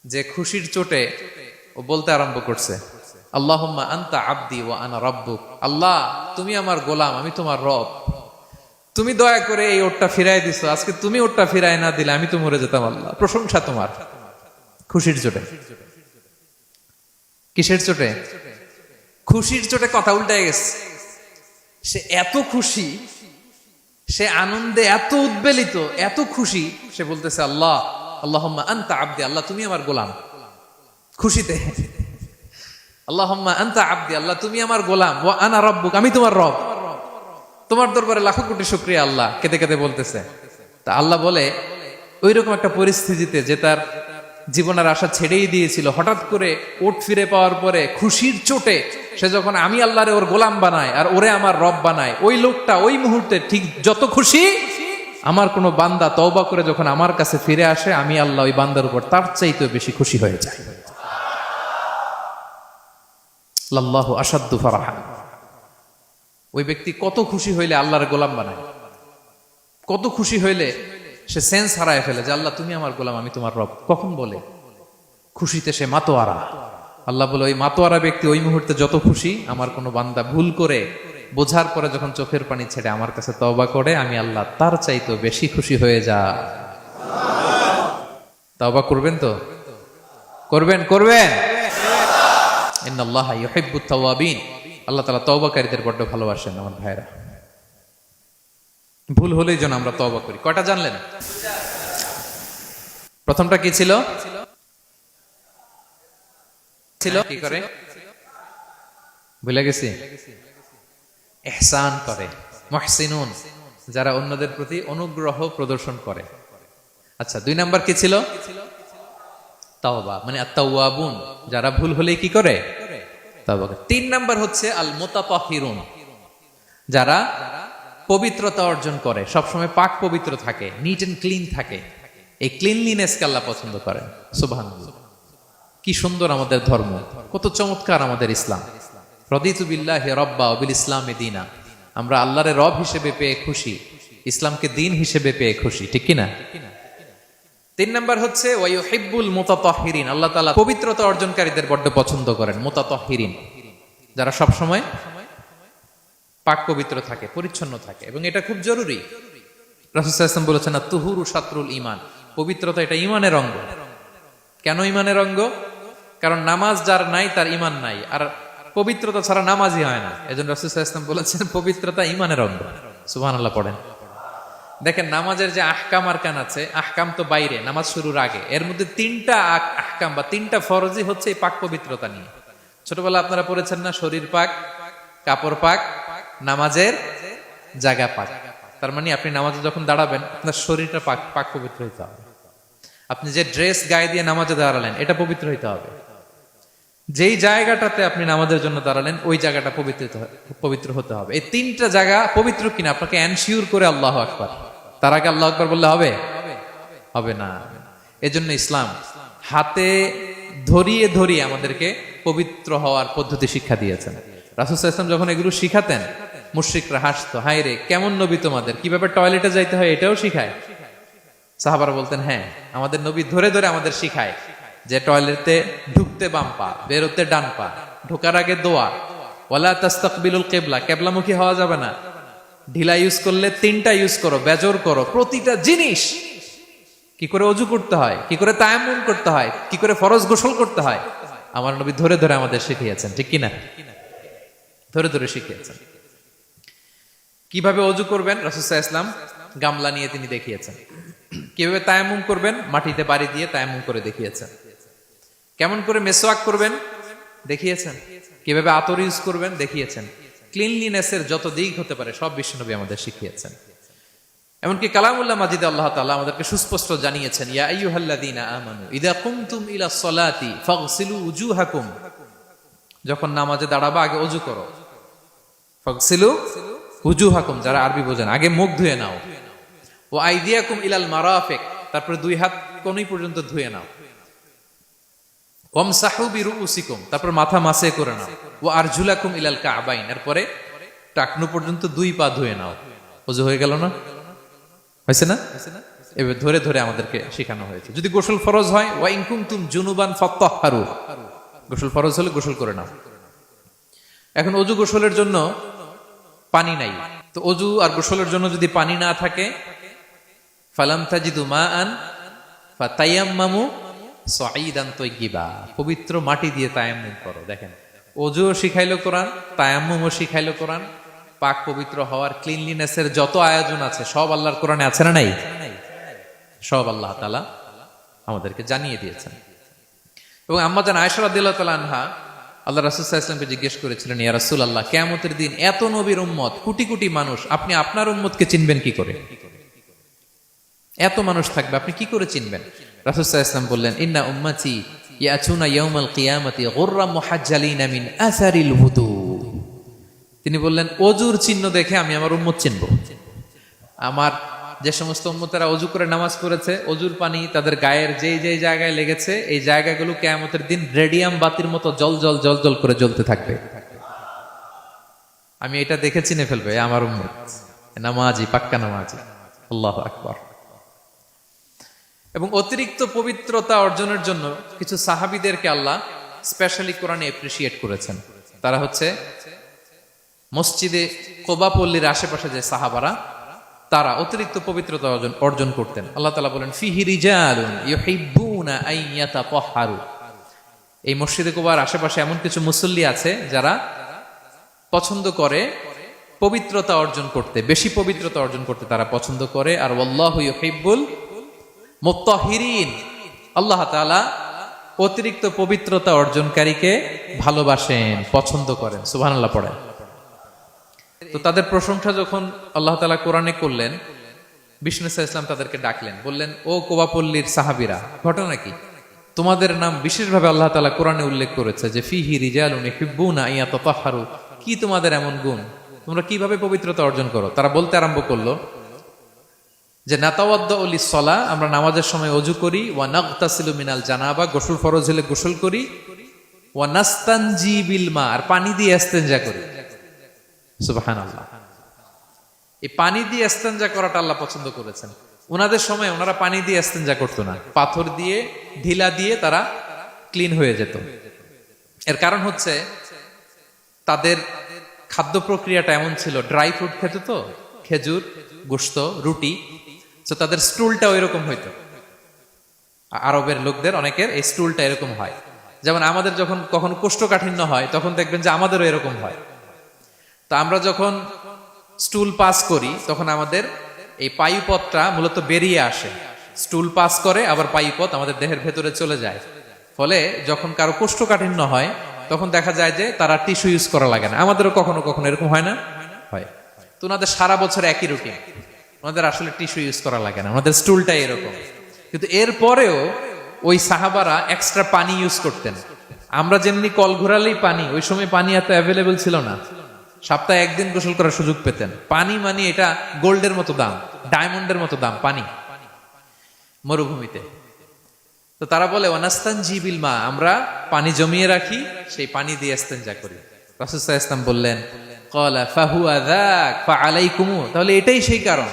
Speaker 1: যে খুশির চোটে ও বলতে আরম্ভ করছে, আল্লাহুম্মা আনতা আবদি ওয়া আনা রাব্বুক। আল্লাহ, তুমি আমার গোলাম, আমি তোমার রব। তুমি দয়া করে এই ওটটা ফিরাই দিছো, আজকে তুমি ওটটা ফিরাই না দিলে আমি তো মরে যেতাম। আল্লাহ, প্রশংসা তোমার। খুশির চোটে। কিসের চোটে? খুশির চোটে কথা উল্টায় গেছে। সে এত খুশি, সে আনন্দে এত উদ্বেলিত, এত খুশি, সে বলতেছে আল্লাহ, আল্লাহুম্মা আনতা আবদি, আল্লাহ তুমি আমার গোলাম। খুশিতে আল্লাহুম্মা আনতা আবদি, আল্লাহ তুমি আমার গোলাম, ওয়া আনা রাব্বুক, আমি তোমার রব। তোমার দরবারে লাখো কোটি শুকরিয়া। আল্লাহ কেঁদে কেঁদে বলতেছে। তা আল্লাহ বলে, ওইরকম একটা পরিস্থিতিতে যে তার জীবনের আশা ছেড়েই দিয়েছিল, হঠাৎ করে ওট ফিরে পাওয়ার পরে খুশির চোটে সে যখন আমি আল্লাহরে ওর গোলাম বানায় আর ওরে আমার রব বানায়, ওই লোকটা ওই মুহূর্তে ঠিক যত খুশি, আমার কোনো বান্দা তওবা করে যখন আমার কাছে ফিরে আসে, আমি আল্লাহ ওই বান্দার উপর তার চাইতে বেশি খুশি হয়ে যায়। আল্লাহু আশাদ্দু ফারাহা। ওই ব্যক্তি কত খুশি হইলে আল্লাহর গোলাম বানায়, কত খুশি হইলে সে সেন্স হারায় ফেলে যে আল্লাহ তুমি আমার গোলাম, আমি তোমার রব। কখন বলে? খুশিতে সে মাতোয়ারা। আল্লাহ বলে, ওই মাতোয়ারা ব্যক্তি ওই মুহূর্তে যত খুশি, আমার কোনো বান্দা ভুল করে বোঝার পরে যখন চোখের পানি ছেড়ে আমার কাছে তওবা করে, আমি আল্লাহ তার চাইতে বেশি খুশি হয়ে যা। তওবা করবেন তো? করবেন, করবেন। ইন্নাল্লাহা ইউহিব্বুত তাওয়াবিন। আল্লাহ তাআলা তওবাকারীদের বড্ড ভালোবাসেন। আমার ভাইরা, ভুল হলেই যেন আমরা তওবা করি। কয়টা জানলেন? প্রথমটা কি ছিল? কি করে? ভুলে গেছি। ইহসান করে, মুহসিনুন, যারা অন্যদের প্রতি অনুগ্রহ প্রদর্শন করে। আচ্ছা, 2 নাম্বার কি ছিল? তাওবা, মানে আত-তাওয়াবুন, যারা ভুল হলেই কি করে? তাওবা করে। 3 নাম্বার হচ্ছে আল মুতাতাহহিরুন, যারা পবিত্রতা অর্জন করে, সবসময় পাক পবিত্র থাকে, নিট এন্ড ক্লিন থাকে। এই ক্লিনলিনেসকে আল্লাহ পছন্দ করেন। সুবহানাল্লাহ। কি সুন্দর আমাদের ধর্ম, কত চমৎকার আমাদের ইসলাম। রাদিতু বিল্লাহি রাব্বা ওয়া বিল ইসলামি দীনা। আমরা আল্লাহরে রব হিসেবে পেয়ে খুশি, ইসলামকে দিন হিসেবে পেয়ে খুশি, ঠিক কি না? 3 নাম্বার হচ্ছে ওয়া ইউহিব্বুল মুতাতাহহিরিন। আল্লাহ তাআলা পবিত্রতা অর্জনকারীদের বড্ড পছন্দ করেন। মুতাতাহহিরিন, যারা সব সময় পাক পবিত্র থাকে, পরিচ্ছন্ন থাকে। এবং এটা খুব জরুরি। রাসূল সাল্লাল্লাহু আলাইহি ওয়াসাল্লাম বলেছেন, আত-তুহুরু শাতরুল ঈমান। পবিত্রতা এটা ঈমানের অঙ্গ। কেন ঈমানের অঙ্গ? কারণ নামাজ যার নাই তার ঈমান নাই, আর পবিত্রতা ছাড়া নামাজই হয় না। এজন্য রাসূল সাল্লাল্লাহু আলাইহি ওয়াসাল্লাম বলেছেন, পবিত্রতা ঈমানের অঙ্গ। সুবহানাল্লাহ পড়েন। দেখেন, নামাজের যে আহকাম আরকান আছে, আহকাম তো বাইরে, নামাজ শুরুর আগে। এর মধ্যে 3টা আহকাম বা 3টা ফরজই হচ্ছে এই পাক পবিত্রতা নিয়ে। ছোটবেলা আপনারা পড়েছেন না, শরীর পাক, কাপড় পাক, নামাজের জায়গা পাক। তার মানে আপনি নামাজে যখন দাঁড়াবেন, আপনার শরীরটা পাক পাক পবিত্র হইতে হবে। আপনি যে ড্রেস গায়ে দিয়ে নামাজে দাঁড়ালেন, এটা পবিত্র হইতে হবে। যেই জায়গাটাতে আপনি নামাজের জন্য দাঁড়ালেন, ওই জায়গাটা পবিত্র হতে হবে। এই 3টা জায়গা পবিত্র কিনা আপনাকে এনশিওর করে আল্লাহু আকবার, তার আগে আল্লাহু আকবার বললে হবে? হবে না। এজন্য ইসলাম হাতে ধরিয়ে ধরিয়ে আমাদেরকে পবিত্র হওয়ার পদ্ধতি শিক্ষা দিয়েছেন। রাসূল সাল্লাল্লাহু আলাইহি ওয়াসাল্লাম যখন এগুলো শিখাতেন, মুশরিকরা হাসতো, হায় রে কেমন নবী তোমাদের, কিভাবে টয়লেটে যাইতে হয় এটাও শিখায়। সাহাবারা বলতেন, হ্যাঁ, আমাদের নবী ধরে ধরে আমাদের শিখায় যে টয়লেটে ঢুকতে বাম পা, বেরোতে ডান পা, ঢোকার আগে দোয়া, ওয়ালা তাস্তাকবিলুল কিবলা, কিবলামুখী হওয়া যাবে না, ঢিলা ইউজ করলে 3টা ইউজ করো, বেজর করো, প্রতিটা জিনিস, কি করে ওযু করতে হয়, কি করে তায়াম্মুম করতে হয়, কি করে ফরজ গোসল করতে হয়, আমার নবী ধরে ধরে আমাদের শিখিয়েছেন, ঠিক কি না? ধরে ধরে শিখিয়েছেন। কিভাবে ওযু করবেন, রাসূল সাল্লাল্লাহু আলাইহি ওয়াসাল্লাম গামলা নিয়ে তিনি দেখিয়েছেন। কিভাবে তায়াম্মুম করবেন, মাটিতে বাড়ি দিয়ে তায়াম্মুম করে দেখিয়েছেন। কেমন করে মেসওয়াক করবেন দেখিয়েছেন। কিভাবে আতর ইউজ করবেন দেখিয়েছেন। ক্লিনলিনেসের যত দিক হতে পারে সব বিশ্বনবী আমাদের শিখিয়েছেন। এমনকি কালামুল্লাহ মাজিদে আল্লাহ তাআলা আমাদেরকে সুস্পষ্ট জানিয়েছেন, ইয়া আইয়ুহাল্লাযীনা আমানু ইযা কুমতুম ইলা সলাতি ফাগসিলু উজুহাকুম, যখন নামাজে দাঁড়াবা আগে ওযু করো। ফাগসিলু উজুহাকুম, যারা আরবি বোঝেন, আগে মুখ ধুয়ে নাও। ওয়া আইদিয়াকুম ইলাল মারাফিক, তারপরে দুই হাত কোণী পর্যন্ত ধুয়ে নাও। ওয়ামসাহু বিরুউসিকুম, তারপর মাথা মাসে করে নাও। ওয়া আরজুলাকুম ইলাল কাবাইন, এরপরে টাকনু পর্যন্ত দুই পা ধুয়ে নাও। ওযু হয়ে গেল না? হয়েছে না? এবার ধরে ধরে আমাদেরকে শেখানো হয়েছে। যদি গোসল ফরজ হয়, ওয়া ইন কুনতুম জুনুবান ফাত্তাহহারু, গোসল ফরজ হলে গোসল করে নাও। এখন অজু গোসলের জন্য পানি নাই, তো অজু আর গোসলের জন্য যদি পানি না থাকে, ফালাম তাজিদু মাআন ফাতায়াম্মামু সাঈদান তাইয়্যিবা, পবিত্র মাটি দিয়ে তায়াম্মুম করো। দেখেন, অজুও শিখাইলো কোরআন, তায়াম্মুমও শিখাইলো কোরআন। পাক পবিত্র হওয়ার, ক্লিনলিনেসের যত আয়োজন আছে সব আল্লাহর কোরআনে আছে না নাই? সব আল্লাহ তাআলা আমাদেরকে জানিয়ে দিয়েছেন। এবং আম্মা জান আয়েশা রাদিয়াল্লাহু তাআলা আনহা আল্লাহ রাসূল সাল্লাল্লাহু আলাইহি ওয়াসাল্লামকে জিজ্ঞেস করেছিলেন, ইয়া রাসূলুল্লাহ, কিয়ামতের দিন এত নবীর উম্মত, কোটি কোটি মানুষ, আপনি আপনার উম্মতকে চিনবেন কি করে? এত মানুষ থাকবে, আপনি কি করে চিনবেন? রাসূল সাল্লাল্লাহু আলাইহি ওয়াসাল্লাম বললেন, ইন্না উম্মতি ইয়াতুনা ইয়াউমাল কিয়ামাতি গুররাম মুহাজ্জালিনা মিন আসারিল wudu। তিনি বললেন, অজুর চিহ্ন দেখে আমি আমার উম্মত চিনব। আমার যে সমস্ত উম্মতেরা অজু করে নামাজ পড়েছে, অজুর পানি তাদের গায়ের যেই যেই জায়গায় লেগেছে, এই জায়গাগুলো কিয়ামতের দিন রেডিয়াম বাতির মতো জল জল জল জল করে জ্বলতে থাকবে। আমি এটা দেখে চিনে ফেলবে আমার উম্মত, নামাজি, পাক্কা নামাজি। আল্লাহু আকবার। এবং অতিরিক্ত পবিত্রতা অর্জনের জন্য কিছু সাহাবীদেরকে আল্লাহ স্পেশালি কোরআনে অ্যাপ্রিশিয়েট করেছেন। তারা হচ্ছে মসজিদে কোবা পল্লীর আশেপাশে যে সাহাবারা, তারা অতিরিক্ত পবিত্রতা অর্জন করতেন। আল্লাহ তাআলা বলেন, ফিহি রিজালুন ইউহিব্বুনা আন ইয়াতাতাহহারু, এই মসজিদে কোবার আশেপাশে এমন কিছু মুসল্লি আছে যারা পছন্দ করে পবিত্রতা অর্জন করতে, বেশি পবিত্রতা অর্জন করতে তারা পছন্দ করে। আর ওয়াল্লাহু ইউহিব্বুল মুত্তাহিরিন, আল্লাহ তাআলা অতিরিক্ত পবিত্রতা অর্জনকারীকে ভালোবাসেন, পছন্দ করেন। সুবহানাল্লাহ পড়ে। তো তাদের প্রশংসা যখন আল্লাহ তাআলা কোরআনে করলেন, বিষ্ণু ইসলাম তাদেরকে ডাকলেন, বললেন, ও কোবাপল্লীর সাহাবীরা, ঘটনা কি? তোমাদের নাম বিশেষভাবে আল্লাহ তাআলা কোরআনে উল্লেখ করেছে যে ফিহি রিজালুন ইউহিব্বুনা আন ইয়াতাতাহহারু, কি তোমাদের এমন গুণ, তোমরা কিভাবে পবিত্রতা অর্জন করো? তারা বলতে আরম্ভ করলো যে নাতাওয়াদ্দাউ লিস-সালাহ, আমরা নামাজের সময় ওযু করি, ওয়া নাগতাসিলু মিনাল জানাবা, গোসল ফরজ হলে গোসল করি, ওয়া নাস্তানজি বিল মা, আর পানি দিয়ে ইস্তেনজা করি। সুবহানাল্লাহ। এই পানি দিয়ে ইস্তেনজা করাটা আল্লাহ পছন্দ করেছেন। ওনাদের সময় ওনারা পানি দিয়ে ইস্তেনজা করতো না, পাথর দিয়ে, ঢিলা দিয়ে তারা ক্লিন হয়ে যেত। এর কারণ হচ্ছে তাদের খাদ্য প্রক্রিয়াটা এমন ছিল, ড্রাই ফ্রুট খেত, তো খেজুর, গোশত, রুটি, তো তাদের স্টুলটা ওইরকম হইতো। আরবের লোকদের অনেকের এই স্টুলটা এরকম হয়। যেমন আমাদের যখন কখনো কোষ্ঠকাঠিন্য হয়, তখন দেখবেন যে আমাদেরও এরকম হয়। তা আমরা যখন স্টুল পাস করি, তখন আমাদের এই পায়ুপথটা মূলত বেরিয়ে আসে, স্টুল পাস করে, আবার পায়ুপথ আমাদের দেহের ভেতরে চলে যায়। ফলে যখন কারো কোষ্ঠকাঠিন্য হয়, তখন দেখা যায় যে তারা টিস্যু ইউজ করা লাগে না। আমাদেরও কখনো কখনো এরকম হয় না? হয়। তো ওনাদের সারা বছর একই রুটিন, ওনাদের আসলে টিস্যু ইউজ করা লাগে না, ওনাদের স্টুলটাই এরকম। কিন্তু এরপরেও ওই সাহাবারা এক্সট্রা পানি ইউজ করতেন। আমরা যেমনি কল ঘোরালেই পানি, ওই সময় পানি এত অ্যাভেলেবল ছিল না, সপ্তাহে একদিন গোসল করার সুযোগ পেতেন। পানি মানে এটা গোল্ডের মতো দাম, ডায়মন্ডের মতো দাম পানি মরুভূমিতে। তো তারা বলে, ওয়ানাস্তানজি বিল মা, আমরা পানি জমিয়ে রাখি, সেই পানি দিয়ে ইস্তেনজা করি। রাসূল সাল্লাল্লাহু আলাইহি ওয়াসাল্লাম বললেন, ক্বালা ফাহুয়া যাক ফাআলাইকুমু, তাহলে এটাই সেই কারণ,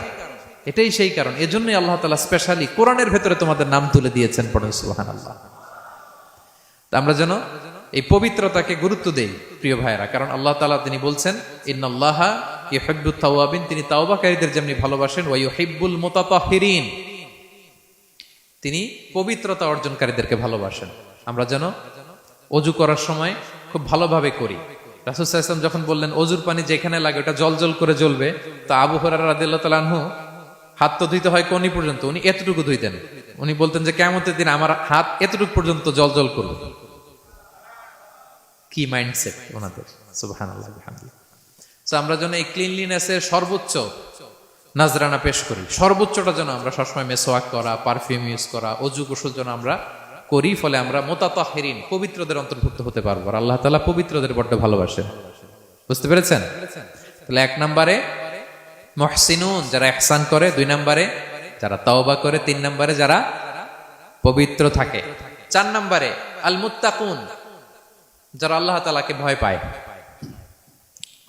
Speaker 1: এটাই সেই কারণ, এজন্যই আল্লাহ তাআলা স্পেশালি কোরআনের ভেতরে তোমাদের নাম তুলে দিয়েছেন। পড়ুন সুবহানাল্লাহ। আমরা যেন এই পবিত্রতাকে গুরুত্ব দেই প্রিয় ভাইয়েরা, কারণ আল্লাহ তাআলা তিনি বলছেন, ইন্নাল্লাহা ইউহিব্বুত তাওয়াবিন, তিনি তাওবাকারীদের যেমনি ভালোবাসেন, ওয়া ইউহিব্বুল মুতাতাহহিরিন, তিনি পবিত্রতা অর্জনকারীদেরকে ভালোবাসেন। আমরা যেন ওযু করার সময় খুব ভালোভাবে করি। রাসূল সাল্লাল্লাহু আলাইহি ওয়াসাল্লাম যখন বললেন ওযুর পানি যেখানে লাগে ওটা জল জল করে জ্বলবে, তো আবু হুরায়রা রাদিয়াল্লাহু তাআলা আনহু হাত তো ধুইতে হয় কোনি পর্যন্ত, উনি এতটুকু ধুইতেন। উনি বলতেন যে কিয়ামতের দিন আমার হাত এতটুকু পর্যন্ত জল জল করবে। কি মাইন্ডসেট ওনাদের, সুবহানাল্লাহ বিহামদিহি। তো আমরা যেন এই ক্লিনলিনেসের সর্বোচ্চ নাজরানা পেশ করি, সর্বোচ্চটা যেন আমরা সবসময় মেসওয়াক করা, পারফিউম ইউজ করা, অজু গোসল যেন আমরা করি, ফলে আমরা মুতাতাহহিরিন, পবিত্রদের অন্তর্ভুক্ত হতে পারবো। আর আল্লাহ তাআলা পবিত্রদের বড্ড ভালোবাসেন। বুঝতে পেরেছেন? তাহলে 1 নম্বরে মুহসিনুন, যারা ইহসান করে, 2 নম্বরে যারা তাওবা করে, 3 নম্বরে যারা পবিত্র থাকে, 4 নম্বরে আল মুত্তাকুন, যারা আল্লাহ তাআলাকে ভয় পায়।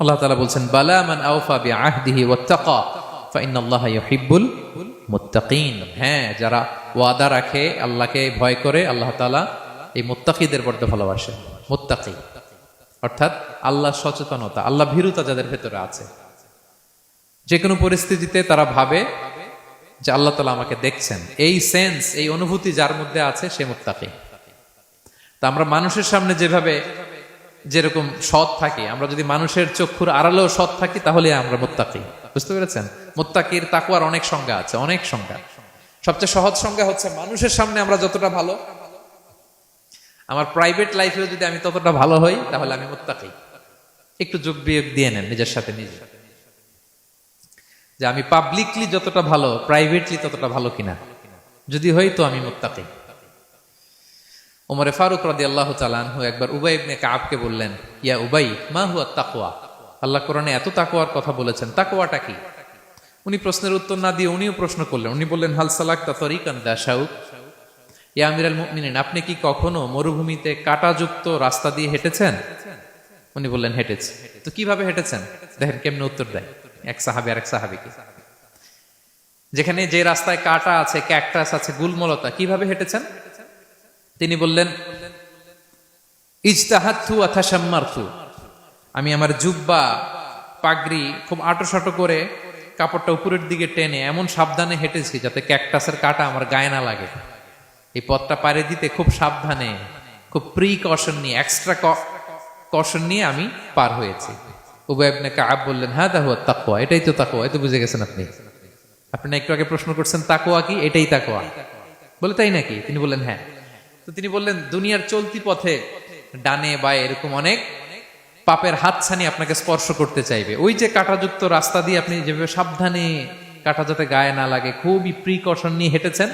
Speaker 1: আল্লাহ তাআলা বলছেন বালা মান আওফা বিআহদিহি ওয়াত্তাকা ফাইন্নাল্লাহা ইউহিব্বুল মুত্তাকিন। হ্যাঁ, যারা ওয়াদা রাখে, আল্লাহকে ভয় করে, আল্লাহ তাআলা এই মুত্তাকিদের বড্ড ভালোবাসেন। মুত্তাকি অর্থাৎ আল্লাহ সচেতনতা, আল্লাহ ভীরুতা যাদের ভেতরে আছে, যে কোনো পরিস্থিতিতে তারা ভাবে যে আল্লাহ তাআলা আমাকে দেখছেন, এই সেন্স, এই অনুভূতি যার মধ্যে আছে সে মুত্তাকি। তা আমরা মানুষের সামনে যেভাবে যেরকম সৎ থাকি, আমরা যদি মানুষের চক্ষুর আড়ালেও সৎ থাকি তাহলে আমরা মুত্তাকি। বুঝতে পেরেছেন? মুত্তাকির তাকওয়ার অনেক সংজ্ঞা আছে, অনেক সংজ্ঞা। সবচেয়ে সহজ সংজ্ঞা হচ্ছে মানুষের সামনে আমরা যতটা ভালো, আমার প্রাইভেট লাইফেও যদি আমি ততটা ভালো হই তাহলে আমি মুত্তাকি। একটু যোগ বিয়োগ দিয়ে নেন নিজের সাথে নিজে, যে আমি পাবলিকলি যতটা ভালো, প্রাইভেটলি ততটা ভালো কিনা। যদি হই তো আমি মুত্তাকি। ওমরে ফারুক রাদিয়াল্লাহু তাআলা আনহু একবার উবাই ইবনে কাবকে বললেন, ইয়া উবাই মা হুয়া তাকওয়া, আল্লাহ কোরআনে এত তাকওয়ার কথা বলেছেন, তাকওয়াটা কি? উনি প্রশ্নের উত্তর না দিয়ে উনিও প্রশ্ন করলেন। উনি বললেন হাল সালাকতা তরিকান দা শাউক, ইয়া আমিরাল মুমিনিন, আপনি কি কখনো মরুভূমিতে কাঁটাযুক্ত রাস্তা দিয়ে হেঁটেছেন? উনি বললেন হেঁটেছি। তো কিভাবে হেঁটেছেন? দেখেন কেমনে উত্তর দেয় এক সাহাবী আরেক সাহাবীকে। যেখানে যে রাস্তায় কাঁটা আছে, ক্যাকটাস আছে, গুলমলতা, কিভাবে হেঁটেছেন? তিনি বললেন ইজতাহাদতু ওয়া তাশাম্মারতু, আমি আমার জুব্বা পাগড়ি খুব আঁটোসাঁটো করে কাপড়টা উপরের দিকে টেনে এমন সাবধানে হেঁটেছি যাতে ক্যাকটাসের কাঁটা আমার গায়ে না লাগে। এই পথটা পাড়ি দিতে খুব সাবধানে, খুব প্রিকশন নিয়ে, এক্সট্রা কশন নিয়ে আমি পার হয়েছি। উবাই ইবনে কাব বললেন হাদা হুয়া তাকওয়া, এটাই তো তাকওয়া। এই তো বুঝে গেছেন আপনি। আপনি একটু আগে প্রশ্ন করছেন তাকওয়া কি, এটাই তাকওয়া। বলে তাই নাকি? তিনি বললেন হ্যাঁ। তো তিনি বললেন দুনিয়ার চলতি পথে ডানে বায়ে এরকম অনেক পাপের হাতছানি আপনাকে স্পর্শ করতে চাইবে। ওই যে কাঁটাযুক্ত রাস্তা দিয়ে আপনি যেভাবে সাবধানে, কাঁটা যাতে গায়ে না লাগে, খুবই প্রিকশন নিয়ে হেঁটেছেন,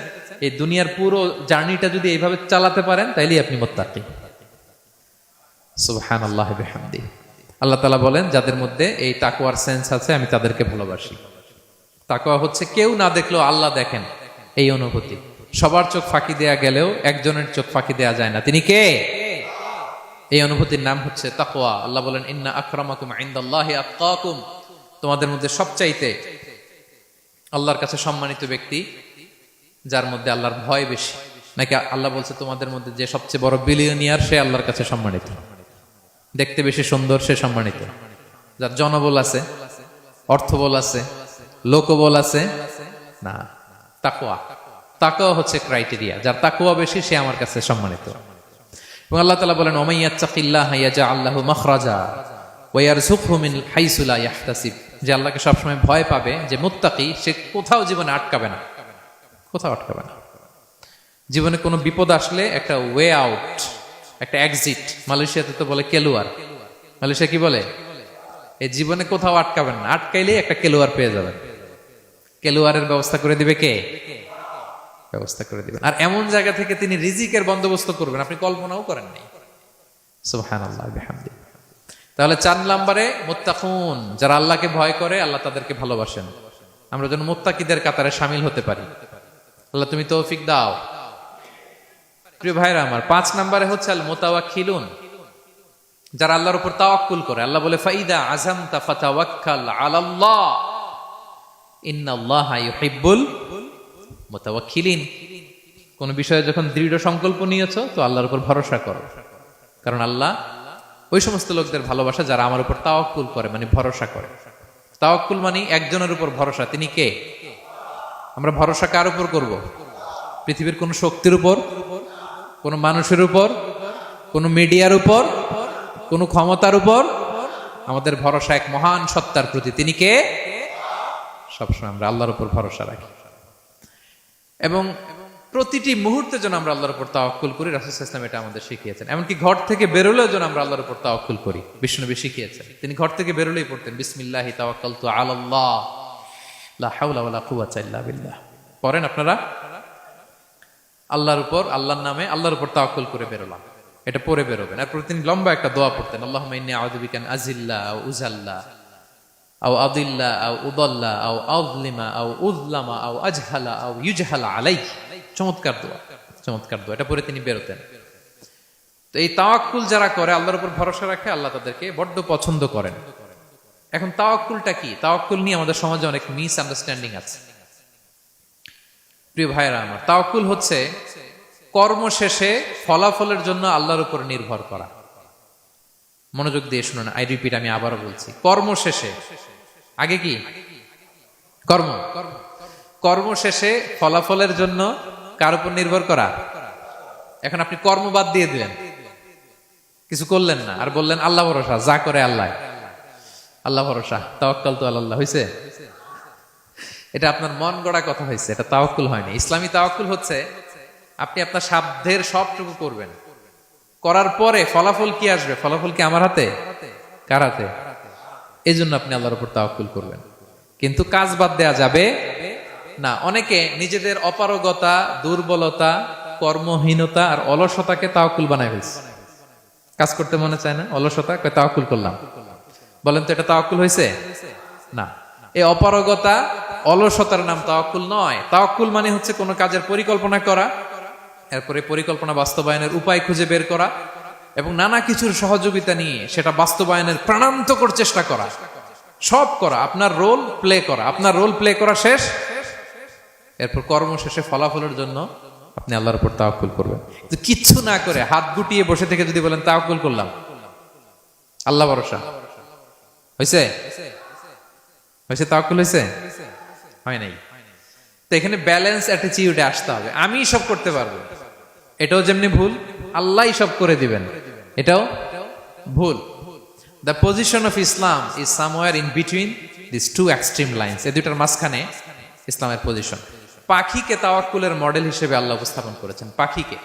Speaker 1: এই দুনিয়ার পুরো জার্নিটা যদি এইভাবে চালাতে পারেন তাইলেই আপনি মুত্তাকি। সুবহানাল্লাহি ওয়া বিহামদিহি। আল্লাহ তাআলা বলেন যাদের মধ্যে এই তাকওয়ার সেন্স আছে আমি তাদেরকে ভালোবাসি। তাকওয়া হচ্ছে কেউ না দেখলেও আল্লাহ দেখেন, এই অনুভূতি। সবার চোখ ফাঁকি দেয়া গেলেও একজনের চোখ ফাঁকি দেয়া যায় না। তিনি কে? এই অনুভূতির নাম হচ্ছে তাকওয়া। আল্লাহ বলেন ইন্না আকরামাকুম ইনদাল্লাহি আতকাকুম, তোমাদের মধ্যে সবচাইতে আল্লাহর কাছে সম্মানিত ব্যক্তি যার মধ্যে আল্লাহর ভয় বেশি। নাকি আল্লাহ বলছে তোমাদের মধ্যে যে সবচেয়ে বড় বিলিয়নিয়ার সে আল্লাহর কাছে সম্মানিত, দেখতে বেশি সুন্দর সে সম্মানিত। যার জনবল আছে, অর্থবল আছে, লোকবল আছে না, তাকওয়া। তাকওয়া হচ্ছে ক্রাইটেরিয়া। যার তাকওয়া বেশি সে আমার কাছে সম্মানিত। এবং আল্লাহ তাআলা বলেন ওয়া মাইয়াত্তাকিল্লাহা ইয়াজআল লাহু মাখরাজা ওয়া ইয়ারযুকহু মিন হাইসু লা ইয়াহতাসিব, যে আল্লাহকে সবসময় ভয় পাবে, যে মুত্তাকি, সে কোথাও জীবনে আটকাবে না, কোথাও আটকাবে না। জীবনে কোনো বিপদ আসলে একটা ওয়ে আউট, একটা এক্সিট। মালয়েশিয়াতে তো বলে কেলুয়ার। মালয়েশিয়া কি বলে? এই জীবনে কোথাও আটকাবেন না, আটকাইলেই একটা কেলুয়ার পেয়ে যাবেন। কেলুয়ারের ব্যবস্থা করে দিবে কে? ব্যবস্থা করে দিবেন। আর এমন জায়গা থেকে তিনি রিজিকের বন্দোবস্ত করবেন আপনি কল্পনাও করেন নাই। সুবহানাল্লাহ বিহামদিহি। তাহলে 4 নম্বরে মুত্তাকুন, যারা আল্লাহকে ভয় করে আল্লাহ তাদেরকে ভালোবাসেন। আমরা যেন মুত্তাকিদের কাতারে শামিল হতে পারি। আল্লাহ তুমি তৌফিক দাও। প্রিয় ভাইরা আমার, 5 নম্বরে হচ্ছে আল মুতাওয়াক্কিলুন, যারা আল্লাহর উপর তাওয়াক্কুল করে। আল্লাহ বলে ফাইদা আযামতা ফাতাওয়াক্কাল আলাল্লাহ ইন্নাল্লাহা ইউহিব্বুল মুতাওয়াক্কিলিন। কোন বিষয়ে যখন দৃঢ় সংকল্প নিয়েছো তো আল্লাহর উপর ভরসা করো, কারণ আল্লাহ ওই সমস্ত লোকদের ভালোবাসা যারা আমার উপর তাওয়াক্কুল করে, মানে ভরসা করে। তাওয়াক্কুল মানে একজনের উপর ভরসা। তিনি কে? আমরা ভরসা কার উপর করব? পৃথিবীর কোন শক্তির উপর, কোন মানুষের উপর, কোন মিডিয়ার উপর, কোন ক্ষমতার উপর? আমাদের ভরসা এক মহান সত্তার প্রতি। তিনি কে? সবসময় আমরা আল্লাহর উপর ভরসা রাখি। এবং প্রতিটি মুহূর্তে যেন আমরা আল্লাহর উপর তাওয়াক্কুল করি। রাসূল সাল্লাল্লাহু আলাইহি ওয়াসাল্লাম এটা আমাদের শিখিয়েছেন। এমনকি ঘর থেকে বেরোলেও যেন আমরা আল্লাহর উপর তাওয়াক্কুল করি, বিশ্বনবী শিখিয়েছেন। তিনি ঘর থেকে বেরোলেই পড়তেন বিসমিল্লাহি তাওয়াক্কালতু আলাল্লাহ লা হাওলা ওয়ালা কুওয়াতা ইল্লা বিল্লাহ। পড়েন আপনারা, আল্লাহর উপর, আল্লাহর নামে, আল্লাহর উপর তাওয়াক্কুল করে বেরোলাম, এটা পড়ে বেরোবেন। আর তিনি লম্বা একটা দোয়া পড়তেন, আল্লাহুম্মা ইন্নী আউযু বিকা আন আযিল্লা আও উযাল্লা আও আদিল্লা আও উদাল্লা আও আযলিমা আও উযলামা আও আজহালা আও ইউজহালা আলাইহি। চমৎকার দোয়া, চমৎকার দোয়া। এটা পরে তিনি বেরোতেন। তো এই তাওয়াক্কুল যারা করে, আল্লাহর উপর ভরসা রাখে, আল্লাহ তাদেরকে বড্ড পছন্দ করেন। এখন তাওয়াক্কুলটা কি? তাওয়াক্কুল নিয়ে আমাদের সমাজে অনেক মিস আন্ডারস্ট্যান্ডিং আছে। প্রিয় ভাইরা আমার, তাওয়াক্কুল হচ্ছে কর্ম শেষে ফলাফলের জন্য আল্লাহর উপর নির্ভর করা। মনোযোগ দিয়ে শুনুন, আই রিপিট, আমি আবারও বলছি, কর্ম শেষে, আগে কি কর্ম, কর্ম শেষে ফলাফলের জন্য কার উপর নির্ভর করা। এখন আপনি কর্ম বাদ দিয়ে দিলেন, কিছু করলেন না, আর বললেন আল্লাহ ভরসা, যা করে আল্লাহ, আল্লাহ ভরসা, তাওয়াক্কালতু আলাল্লাহ হইছে? এটা আপনার মন গড়া কথা হয়েছে, এটা তাওয়াক্কুল হয়নি। ইসলামী তাওয়াক্কুল হচ্ছে আপনি আপনার সাধ্যের সবটুকু করবেন, করার পরে ফলাফল কি আসবে, ফলাফল কি আমার হাতে, কার হাতে? এই জন্য আপনি আল্লাহর উপর তাওয়াক্কুল করবেন। কিন্তু কাজ বাদ দেয়া যাবে না। অনেকে নিজেদের অপারগতা, দুর্বলতা, কর্মহীনতা আর অলসতাকে তাওয়াক্কুল বানায় ফেলছে। কাজ করতে মনে চায় না, অলসতা, তাওয়াক্কুল করলাম। বলেন তো এটা তাওয়াক্কুল হয়েছে? না। এই অপারগতা, অলসতার নাম তাওয়াক্কুল নয়। তাওয়াক্কুল মানে হচ্ছে কোনো কাজের পরিকল্পনা করা, এরপরে পরিকল্পনা বাস্তবায়নের উপায় খুঁজে বের করা এবং নানা কিছুর সহযোগিতা নিয়ে সেটা বাস্তবায়নের প্রাণান্তকর চেষ্টা করা, সব করা, আপনার রোল প্লে করা। আপনার রোল প্লে করা শেষ, এরপর কর্ম শেষে ফলাফলের জন্য আপনি আল্লাহর উপর তাওয়াক্কুল করবেন। কিন্তু কিচ্ছু না করে হাত গুটিয়ে বসে থেকে যদি বলেন তাওয়াক্কুল করলাম, আল্লাহ ভরসা, হয়েছে? হয়েছে? তাওয়াক্কুল হয়েছে? হয় নাই। তো এখানে ব্যালেন্স অ্যাটিটিউডে আসতে হবে। আমি সব করতে পারবো, এটাও যেমনি ভুল, আল্লাহই সব করে দিবেন, এটাও ভুল। The position of Islam is somewhere in between this two extreme lines. এই দুইটার মাঝখানে ইসলামের পজিশন। পাখিকে তাওয়াক্কুলের মডেল হিসেবে আল্লাহ উপস্থাপন করেছেন। পাখিকে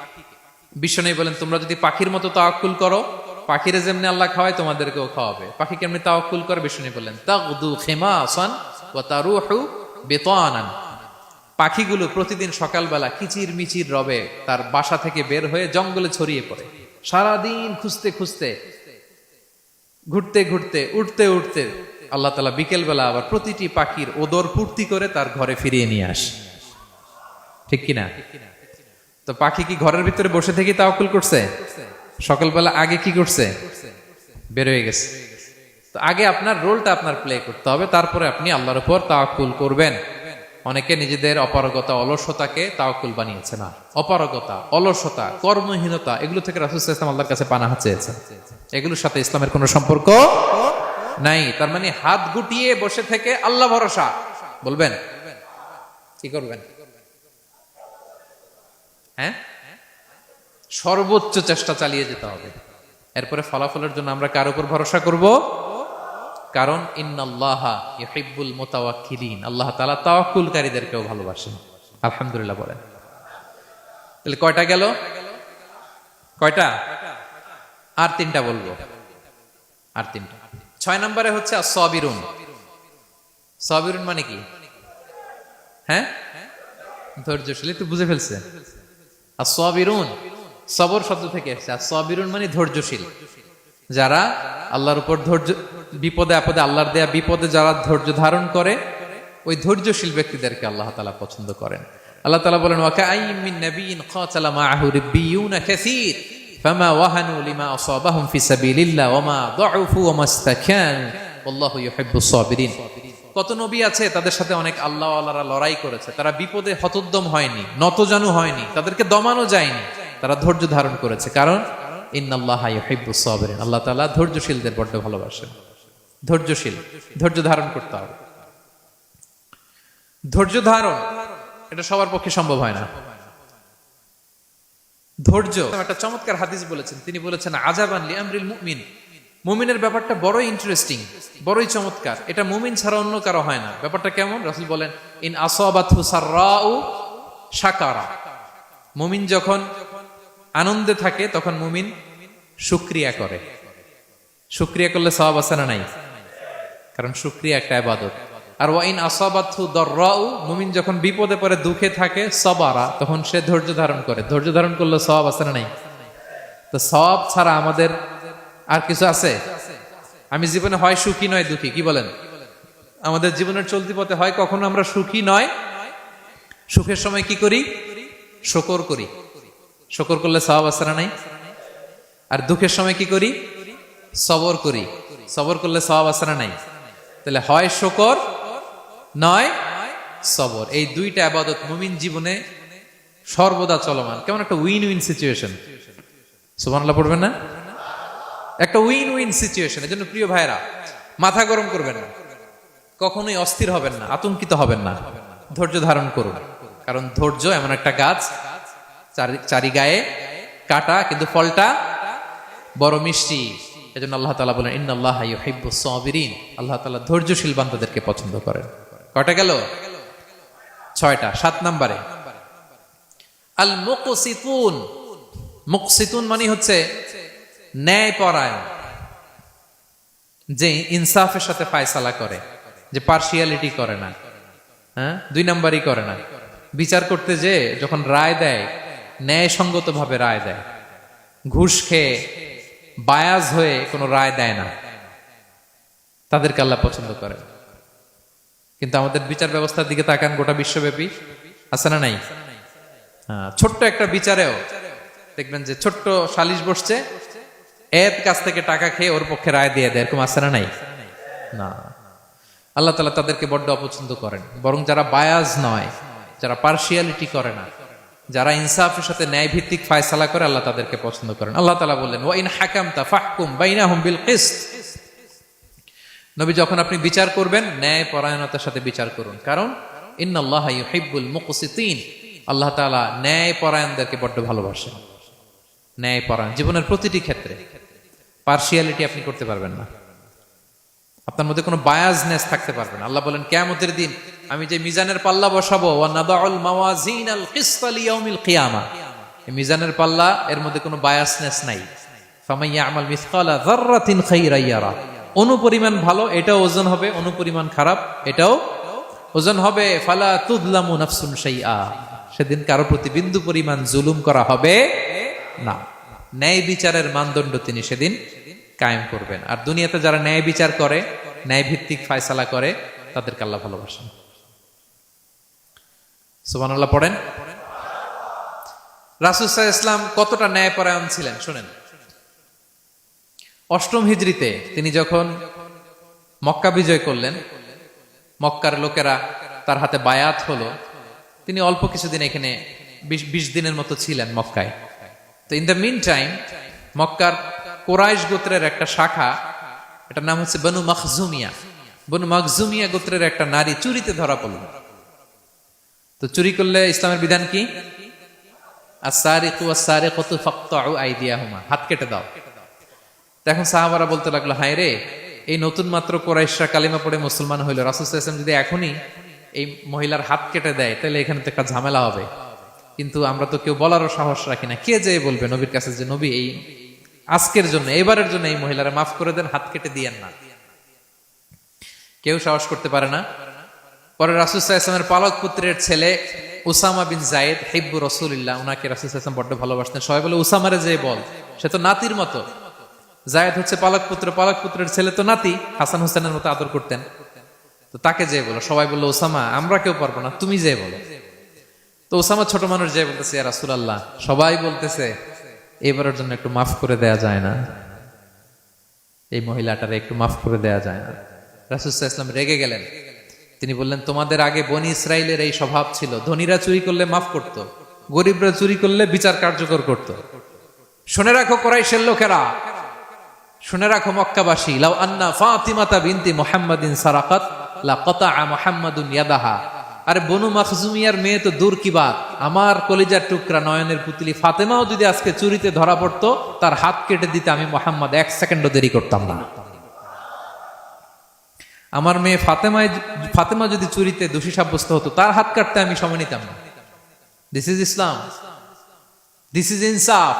Speaker 1: বিশ্বনবী বলেন, তোমরা যদি পাখির মতো তাওয়াক্কুল করো, পাখিরে যেমনি আল্লাহ খাওয়ায় তোমাদেরকেও খাওয়াবে। পাখি কেমনি তাওয়াক্কুল করে? বিশ্বনবী বলেন, তাগদু খিমাসান ওয়া তারুহু বিতানান। পাখিগুলো প্রতিদিন সকালবেলা কিচির মিচির রবে তার বাসা থেকে বের হয়ে জঙ্গলে ছড়িয়ে পড়ে, সারাদিন খুঁজতে খুঁজতে, ঘুরতে ঘুরতে, উঠতে উঠতে আল্লাহ তাআলা বিকেল বেলা আবার প্রতিটি পাখির ওদর পূর্তি করে তার ঘরে ফিরিয়ে নিয়ে আসে। ঠিক কিনা? তো পাখি কি ঘরের ভিতরে বসে থেকে তাওয়াক্কুল করছে? সকালবেলা আগে কি করছে? বের হয়ে গেছে। তো আগে আপনার রোলটা আপনার প্লে করতে হবে, তারপরে আপনি আল্লাহর উপর তাওয়াক্কুল করবেন। অনেকে নিজেদের অপারগতা, অলসতাকে তাওয়াক্কুল বানিয়েছে। না, অপারগতা, অলসতা, কর্মহীনতা, এগুলো থেকে রাসূল সাল্লাল্লাহু আলাইহি ওয়াসাল্লাম আল্লাহর কাছে পানাহ চেয়েছেন। এগুলোর সাথে ইসলামের কোনো সম্পর্ক নাই। তার মানে হাত গুটিয়ে বসে থেকে আল্লাহ ভরসা বলবেন, কি করবেন? হ্যাঁ, সর্বোচ্চ চেষ্টা চালিয়ে যেতে হবে। এরপরে ফলাফলের জন্য আমরা কার উপর ভরসা করব? কারণ ইন্নাল্লাহা ইউহিব্বুল মুতাওয়াক্কিলিন, আল্লাহ তাআলা তাওয়াক্কুলকারীদেরকেও ভালোবাসেন। আলহামদুলিল্লাহ বলেন। তাহলে কয়টা গেল? কয়টা? আর তিনটা বলবো, আর তিনটা। 6 নম্বরে হচ্ছে as-সাবিরুন। সাবিরুন মানে কি? হ্যাঁ, ধৈর্যশীল। একটু বুঝে ফেলছে? as-সাবিরুন সবর শব্দ থেকে এসেছে। as-সাবিরুন মানে ধৈর্যশীল। যারা আল্লাহর উপর ধৈর্য, বিপদে আপদে, আল্লাহর দেয়া বিপদে যারা ধৈর্য ধারণ করে, ওই ধৈর্যশীল ব্যক্তিদেরকে আল্লাহ তাআলা পছন্দ করেন। আল্লাহ তাআলা বলেন, ওয়া কাআইয়্যিম মিন নাবিয়্যিন ক্বাতালা মাআহু রিব্বিয়ুনা কাসীর ফামা ওয়াহানু লিমা আসাবাহুম ফি সাবিলিল্লাহ ওয়া মা দুউফু ওয়া মাস্তাকানু ওয়াল্লাহু ইউহিব্বুস সাবিরিন। কত নবী আছে, তাদের সাথে অনেক আল্লাহওয়ালারা লড়াই করেছে, তারা বিপদে হতোদ্যম হয়নি, নতজানু হয়নি, তাদেরকে দমানো যায়নি, তারা ধৈর্য ধারণ করেছে। কারণ ইন্নাল্লাহা ইউহিব্বুস সাবিরিন, আল্লাহ তাআলা ধৈর্যশীলদের বড় ভালোবাসেন। ধৈর্যশীল, ধৈর্য ধারণ করতে হবে। ধৈর্য ধারণ এটা সবার পক্ষে সম্ভব হয় না। ধৈর্য, একটা চমৎকার হাদিস বলেছেন, তিনি বলেছেন, আজাবান লিআমরিল মুমিন, মুমিনের ব্যাপারটা বড়ই ইন্টারেস্টিং, বড়ই চমৎকার, এটা মুমিন ছাড়া অন্য কারো হয় না। ব্যাপারটা কেমন? রাসূল বলেন, ইন আসাবাতহু সাররাউ শাকারা, মুমিন যখন আনন্দে থাকে তখন মুমিন শুকরিয়া করে। শুকরিয়া করলে সওয়াব আছে না নাই? কারণ শুকরিয়া একটা ইবাদত। আর ওয়াইন আসাবাতহু দাররাউ, মুমিন যখন বিপদে পড়ে দুঃখে থাকে, সাবারা, তখন সে ধৈর্য ধারণ করে। ধৈর্য ধারণ করলে সওয়াব আছে না নাই? তো সওয়াব ছাড়া আমাদের আর কিছু আছে? আমি জীবনে হয় সুখী নয় দুঃখী, কি বলেন? আমাদের জীবনের চলতি পথে হয় কখনো আমরা সুখী নয়, সুখের সময় কি করি? শুকর করি। শুকর করলে সওয়াব আছে না নাই? আর দুঃখের সময় কি করি? সবর করি। সবর করলে সওয়াব আছে না নাই? তাহলে হয় শুকর নয় সবর। এই দুইটা ইবাদত মুমিন জীবনে সর্বদা চলমান। কেমন একটা উইন উইন সিচুয়েশন। সুবহানাল্লাহ পড়বেন না? একটা উইন উইন সিচুয়েশন। এজন্য প্রিয় ভাইরা, মাথা গরম করবেন না, কখনোই অস্থির হবেন না, আতঙ্কিত হবেন না, ধৈর্য ধারণ করুন। কারণ ধৈর্য এমন একটা গাছ, চারি গায়ে কাটা, কিন্তু ফলটা বড় মিষ্টি। এজন্য আল্লাহ তাআলা বলেন ইন্নাল্লাহা ইউহিব্বুস সাবিরিন। আল্লাহ তাআলা ধৈর্যশীল বান্দাদেরকে পছন্দ করেন। কয়টা গেল? 6টা। 7 নম্বরে আল মুকসিতুন। মুকসিতুন মানে হচ্ছে ন্যায়পরায়ণ, যে ইনসাফের সাথে ফায়সালা করে, যে পার্সিয়ালিটি করে না, হ্যাঁ, 2 নাম্বারই করে না। বিচার করতে যে যখন রায় দেয় ন্যায়সঙ্গত ভাবে রায় দেয়, ঘুষ খেয়ে বায়াজ হয়ে কোনো রায় দেয় না, তাদেরকে আল্লাহ পছন্দ করে। কিন্তু আমাদের বিচার ব্যবস্থার দিকে তাকান, গোটা বিশ্বব্যাপী আছে না নাই? ছোট্ট একটা বিচারেও দেখবেন যে ছোট্ট সালিশ বসছে, এর কাছ থেকে টাকা খেয়ে ওর পক্ষে রায় দিয়ে দেয়, এরকম আছে না নাই? না, আল্লাহ তাআলা তাদেরকে বড্ড অপছন্দ করেন। বরং যারা বায়াজ নয়, যারা পার্সিয়ালিটি করে না, যারা ইনসাফের সাথে ন্যায় ভিত্তিক ফায়সালা করে, আল্লাহ তাদেরকে পছন্দ করেন। আল্লাহ তাআলা বললেন ওয়া ইন হাকামতা ফাহকুম বাইনাহুম বিল কিসত। নবী, যখন আপনি বিচার করবেন ন্যায় পরায়ণতার সাথে বিচার করুন, কারণ ইন্নাল্লাহা ইউহিব্বুল মুকসিতিন। আল্লাহ তাআলা ন্যায় পরায়ণদেরকে বড্ড ভালোবাসেন। ন্যায় পরায়ণ জীবনের প্রতিটি ক্ষেত্রে। পার্সিয়ালিটি আপনি করতে পারবেন না, আপনার মধ্যে কোনো বায়াসনেস থাকতে পারবে না। আল্লাহ বলেন কিয়ামতের দিন আমি যে মিজানের পাল্লা বসাবো, ওয়া নাদাউল মাওয়াজিনাল কিসতা লিয়াউমিল কিয়ামা, এই মিজানের পাল্লা, এর মধ্যে কোনো বায়াসনেস নাই। ফামান ইয়ামাল মিসকালা যাররাতিন খাইরান ইয়ারা, অনুপরিমাণ ভালো এটাও ওজন হবে, অনুপরিমাণ খারাপ এটাও ওজন হবে। ফালা তুযলামু নাফসুন শাইআ, সেদিন কারো প্রতি বিন্দু পরিমাণ জুলুম করা হবে না। ন্যায় বিচারের মানদণ্ড তিনি সেদিন কায়েম করবেন। আর দুনিয়াতে যারা ন্যায় বিচার করে, ন্যায় ভিত্তিক ফায়সালা করে, তাদেরকে আল্লাহ ভালোবাসেন। সুবহানাল্লাহ পড়েন। রাসূল সাল্লাল্লাহু আলাইহি ওয়াসাল্লাম কতটা ন্যায়পরায়ণ ছিলেন শুনেন। 8ম হিজরিতে তিনি যখন মক্কা বিজয় করলেন, মক্কার লোকেরা তার হাতে বায়াত হলো, তিনি অল্প কিছুদিন এখানে 20 দিনের মতো ছিলেন মক্কায়। তো ইন দ্য মিন টাইম মক্কার কুরাইশ গোত্রের একটা শাখা, এটার নাম হচ্ছে বনু মখজুমিয়া। বনু মখজুমিয়া গোত্রের একটা নারী চুরিতে ধরা পড়ল। তো চুরি করলে ইসলামের বিধান কি? আস-সারিকু ওয়াস-সারিকাতু ফাকতাউ আইদিয়াহুমা, হাত কেটে দাও। এখন সাহাবারা বলতে লাগলো, হায় রে, এই নতুন মাত্র কুরাইশরা কালিমা পড়ে মুসলমান হইল, রাসূল সাল্লাল্লাহু আলাইহি ওয়াসাল্লাম যদি এখনই এই মহিলার হাত কেটে দেয় তাহলে এখানে তো একটা ঝামেলা হবে। কিন্তু আমরা তো কেউ বলারও সাহস রাখি না। কে যে বলবে নবীর কাছে যে নবী এই আজকের জন্য, এবারের জন্য এই মহিলারা মাফ করে দেন, হাত কেটে দিয়েন না? কেউ সাহস করতে পারে না। পরে রাসূল সাল্লাল্লাহু আলাইহি ওয়াসাল্লামের পালক পুত্রের ছেলে উসামা বিন যায়েদ, হিব্বু রাসূলিল্লাহ, উনাকে রাসূল সাল্লাল্লাহু আলাইহি ওয়াসাল্লাম বড্ড ভালোবাসতেন। সবাই বলে উসামারে যে বল, সে তো নাতির মতো। যায়েদ হচ্ছে পালক পুত্র, পালক পুত্রের ছেলে তো নাতি, হাসান হোসেনের মতো আদর করতেন। তো তাকে যে বলো, সবাই বললো উসামা আমরা কেউ পারবো না, তুমি যে বলো। তো উসামা ছোট মানুষ যে বলতেছে, ইয়া রাসূলুল্লাহ, সবাই বলতেছে এবারের জন্য একটু মাফ করে দেয়া যায় না, এই মহিলাটারে একটু মাফ করে দেয়া যায় না? রাসূল সাল্লাল্লাহু আলাইহি ওয়াসাল্লাম রেগে গেলেন। তিনি বললেন, তোমাদের আগে বনি ইসরাইলের এই স্বভাব ছিল, ধনীরা চুরি করলে মাফ করত, গরিবরা চুরি করলে বিচার কার্যকর করত। শুনে রাখো কুরাইশের লোকেরা, শুনে রাখো মক্কাবাসী, লাউ আন্না ফাতিমাতা বিনতি মুহাম্মাদিন সারাকাত লা কাতাআ মুহাম্মাদুন ইয়াদাহা। আরে বনু মখজুমিয়ার মেয়ে তো দূর কি বাত, আমার কলিজার টুকরা নয়নের পুতলি ফাতেমাও যদি আজকে চুরিতে ধরা পড়তো, তার হাত কেটে দিতে আমি মুহাম্মদ 1 সেকেন্ডও দেরি করতাম না। আমার মেয়ে ফাতেমা যদি চুরিতে দোষী সাব্যস্ত হতো, তার হাত কাটতে আমি সময় নিতাম না। This is Islam. This is ইনসাফ,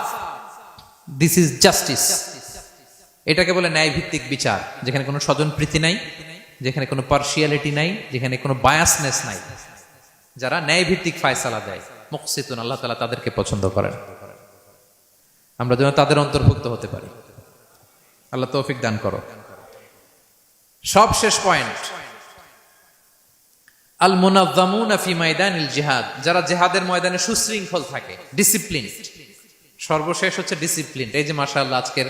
Speaker 1: দিস ইজ জাস্টিস। এটাকে বলে ন্যায় ভিত্তিক বিচার, যেখানে কোনো স্বজনপ্রীতি নাই, যেখানে কোনো পার্সিয়ালিটি নাই, যেখানে কোনো বায়াসনেস নাই। যারা ন্যায় ভিত্তিক ফায়সালা দেয়, মুকসিতুন, আল্লাহ তাআলা তাদেরকে পছন্দ করেন। আমরা যেন তাদের অন্তর্ভুক্ত হতে পারি। আল্লাহ তৌফিক দান করো। সব শেষ পয়েন্ট, আল মুনাজ্জামুনা ফি মাইদানিল জিহাদ, যারা জিহাদের ময়দানে সুশৃঙ্খল থাকে, ডিসিপ্লিন। সর্বশেষ হচ্ছে ডিসিপ্লিন। এই যে মাশাআল্লাহ আজকের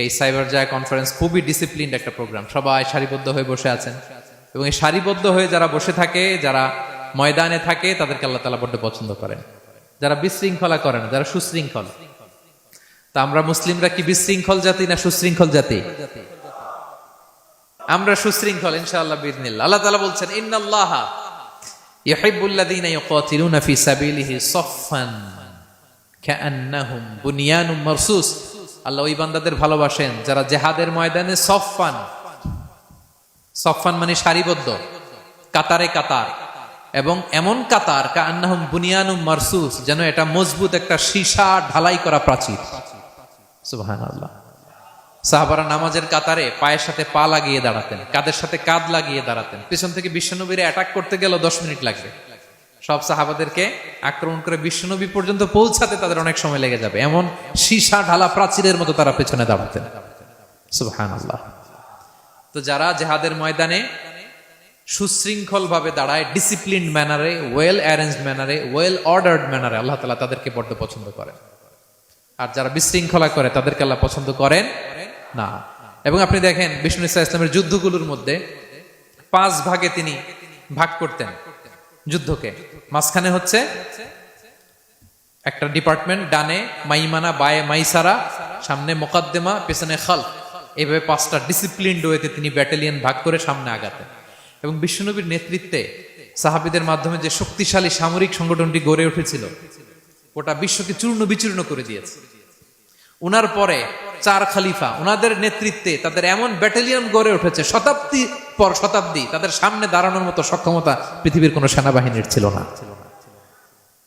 Speaker 1: এই সাইবার জায়া কনফারেন্স খুবই ডিসিপ্লিনড একটা প্রোগ্রাম। সবাই সারিবদ্ধ হয়ে বসে আছেন, এবং এই সারিবদ্ধ হয়ে যারা বসে থাকে, যারা ময়দানে থাকে, তাদেরকে আল্লাহ তাআলা বড্ড পছন্দ করেন। যারা বিশৃঙ্খলা করে না, যারা সুশৃঙ্খল। তা আমরা মুসলিমরা কি বিশৃঙ্খল জাতি না সুশৃঙ্খল জাতি? আমরা সুশৃঙ্খল ইনশাআল্লাহ বিইذنিল্লাহ। আল্লাহ তাআলা বলছেন, ইন্নাল্লাহা ইউহিব্বুল্লাযীনা ইউকাতিলুনা ফি সাবিলিহি সাফফান কাআন্নাহুম বুনিয়ানুম মারসুস। আল্লাহ ওই বান্দাদের ভালোবাসেন যারা জিহাদের ময়দানে সফফান, সফফান মানে সারিবদ্ধ, কাতারে কাতার, এবং এমন কাতার কাআন্নাহুম বুনিয়ানুম মারসুস, যেন এটা মজবুত একটা সীসা ঢালাই করা প্রাচীর। সুবহানাল্লাহ। সাহাবারা নামাজের কাতারে পায়ের সাথে পা লাগিয়ে দাঁড়াতেন, কাঁধের সাথে কাঁধ লাগিয়ে দাঁড়াতেন। পিছন থেকে বিশ্বনবীরে অ্যাটাক করতে গেল 10 মিনিট লাগবে। সব সাহাবাদেরকে আক্রমণ করে বিশ্বনবী পর্যন্ত পৌঁছাতে তাদের অনেক সময় লেগে যাবে, এমন সীসা ঢালা প্রাচীরের মতো তারা পেছনে দাঁড়াতেন। সুবহানাল্লাহ। তো যারা জিহাদের ময়দানে সুশৃঙ্খল ভাবে দাঁড়ায়, ডিসিপ্লিনড ম্যানারে, ওয়েল অ্যারেঞ্জড ম্যানারে, ওয়েল অর্ডার্ড ম্যানারে, আল্লাহ তাআলা তাদেরকে বড্ড পছন্দ করেন। আর যারা বিশৃঙ্খলা করে তাদেরকে আল্লাহ পছন্দ করেন না। এবং আপনি দেখেন বিষ্ণু ইসা ইসলামের যুদ্ধগুলোর মধ্যে 5 ভাগে তিনি ভাগ করতেন যুদ্ধকে। মাঝখানে হচ্ছে একটা ডিপার্টমেন্ট, ডানে মাইমানা, বায়ে মাইসারা, সামনে মোকাদ্দেমা, পেছনে খালফ। এইভাবে 5টা ডিসিপ্লিনড ওয়েতে তিনি ব্যাটালিয়ন ভাগ করে সামনে আগাতেন। এবং বিশ্বনবীর নেতৃত্বে সাহাবীদের মাধ্যমে যে শক্তিশালী সামরিক সংগঠনটি গড়ে উঠেছিল, ওটা বিশ্বকে চূর্ণ বিচূর্ণ করে দিয়েছে। উনার পরে 4 খলিফা, উনাদের নেতৃত্বে তাদের এমন ব্যাটালিয়ন গড়ে উঠেছে, শতাব্দী পর শতাব্দী তাদের সামনে দাঁড়ানোর মতো সক্ষমতা পৃথিবীর কোন সেনাবাহিনীর ছিল না।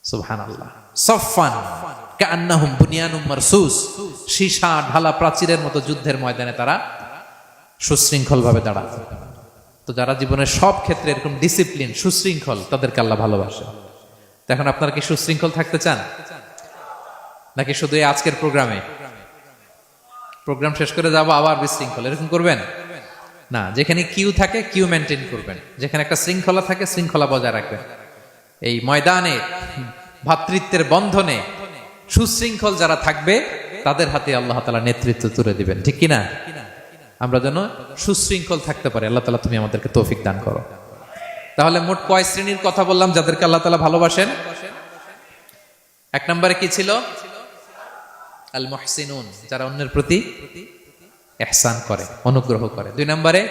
Speaker 1: সুবহানাল্লাহ। সাফফান কাআন্নাহুম বুনিয়ানুম মারসুস, সীসা ঢালা প্রাচীরের মতো যুদ্ধের ময়দানে তারা সুশৃঙ্খল ভাবে দাঁড়াতো। তো যারা জীবনের সব ক্ষেত্রে এরকম ডিসিপ্লিন, সুশৃঙ্খল, তাদেরকে আল্লাহ ভালোবাসে। এখন আপনারা কি সুশৃঙ্খল থাকতে চান, নাকি শুধু এই আজকের প্রোগ্রাম শেষ করে যাবো আবার বিশৃঙ্খল এরকম করবেন? না, যেখানে কিউ থাকে কিউ মেনটেন করবেন, যেখানে একটা শৃঙ্খলা থাকে শৃঙ্খলা বজায় রাখবেন। এই ময়দানে ভ্রাতৃত্বের বন্ধনে সুশৃঙ্খল যারা থাকবে তাদের হাতে আল্লাহ তাআলা নেতৃত্ব তুলে দিবেন, ঠিক কিনা? আমরা যেন সুশৃঙ্খল থাকতে পারি। আল্লাহ তাআলা তুমি আমাদেরকে তৌফিক দান করো। তাহলে মোট কয় শ্রেণীর কথা বললাম যাদেরকে আল্লাহ তাআলা ভালোবাসেন? 1 নম্বরে কি ছিল? আল মুহসিনুন, যারা অন্যের প্রতি ইহসান করে, অনুগ্রহ করে। 2 নম্বরে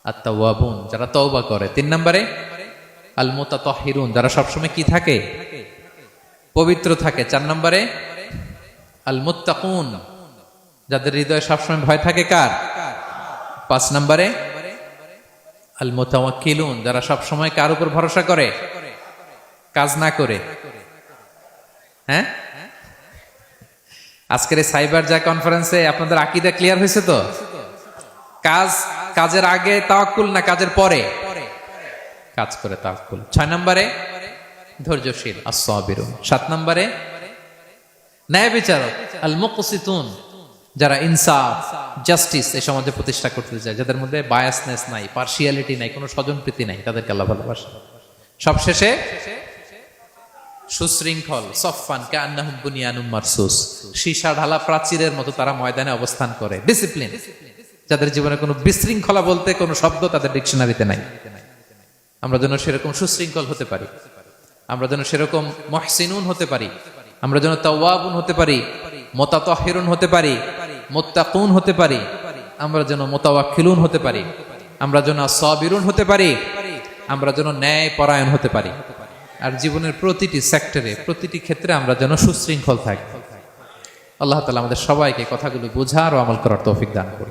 Speaker 1: আত তাওয়াবুন, যারা তওবা করে। 3 নম্বরে আল মুতাতাহহিরুন, যারা সবসময় কি থাকে? পবিত্র থাকে। 4 নম্বরে আল মুত্তাকুন, যাদের হৃদয়ে সবসময় ভয় থাকে কার? 5 নম্বরে আল মুতাওয়াক্কিলুন, যারা সবসময় কার উপর ভরসা করে, কাজ না করে। হ্যাঁ, আজকের এই সাইবার জায়া কনফারেন্সে আপনাদের আকীদা ক্লিয়ার হয়েছে তো? কাজের আগে তাওয়াক্কুল না কাজের পরে? কাজ করে তাওয়াক্কুল। 6 নম্বরে ধৈর্যশীল, আস-সাবিরুন। 7 নম্বরে ন্যায় বিচারক, আল মুকসিতুন, যারা ইনসাফ, জাস্টিস এই সমাজে প্রতিষ্ঠা করতে চায়, যাদের মধ্যে বায়াসনেস নাই, পার্সিয়ালিটি নাই, কোনো স্বজনপ্রীতি নাই, তাদেরকে আল্লাহ ভালোবাসে। সবশেষে সুশৃঙ্খল, সফফান কাআন্নাহুম বুনিয়ানুম মারসুস, সীসা ঢালা প্রাচীরের মতো তারা ময়দানে অবস্থান করে। ডিসিপ্লিন, যাদের জীবনে কোনো বিশৃঙ্খলা বলতে কোনো শব্দ তাদের ডিকশনারিতে নাই। আমরা যেন সেরকম সুশৃঙ্খল হতে পারি, আমরা যেন সেরকম মুহসিনুন হতে পারি, আমরা যেন তাওয়াবুন হতে পারি, মুতাতাহহিরুন হতে পারি, মুত্তাকুন হতে পারি, আমরা যেন মুতাওয়াক্কিলুন হতে পারি, আমরা যেন সাবিরুন হতে পারি, আমরা যেন ন্যায় পরায়ণ হতে পারি। আর জীবনের প্রতিটি সেক্টরে, প্রতিটি ক্ষেত্রে আমরা যেন সুশৃঙ্খল থাকি। আল্লাহ তাআলা আমাদের সবাইকে কথাগুলো বোঝার ও আমল করার তৌফিক দান করুন।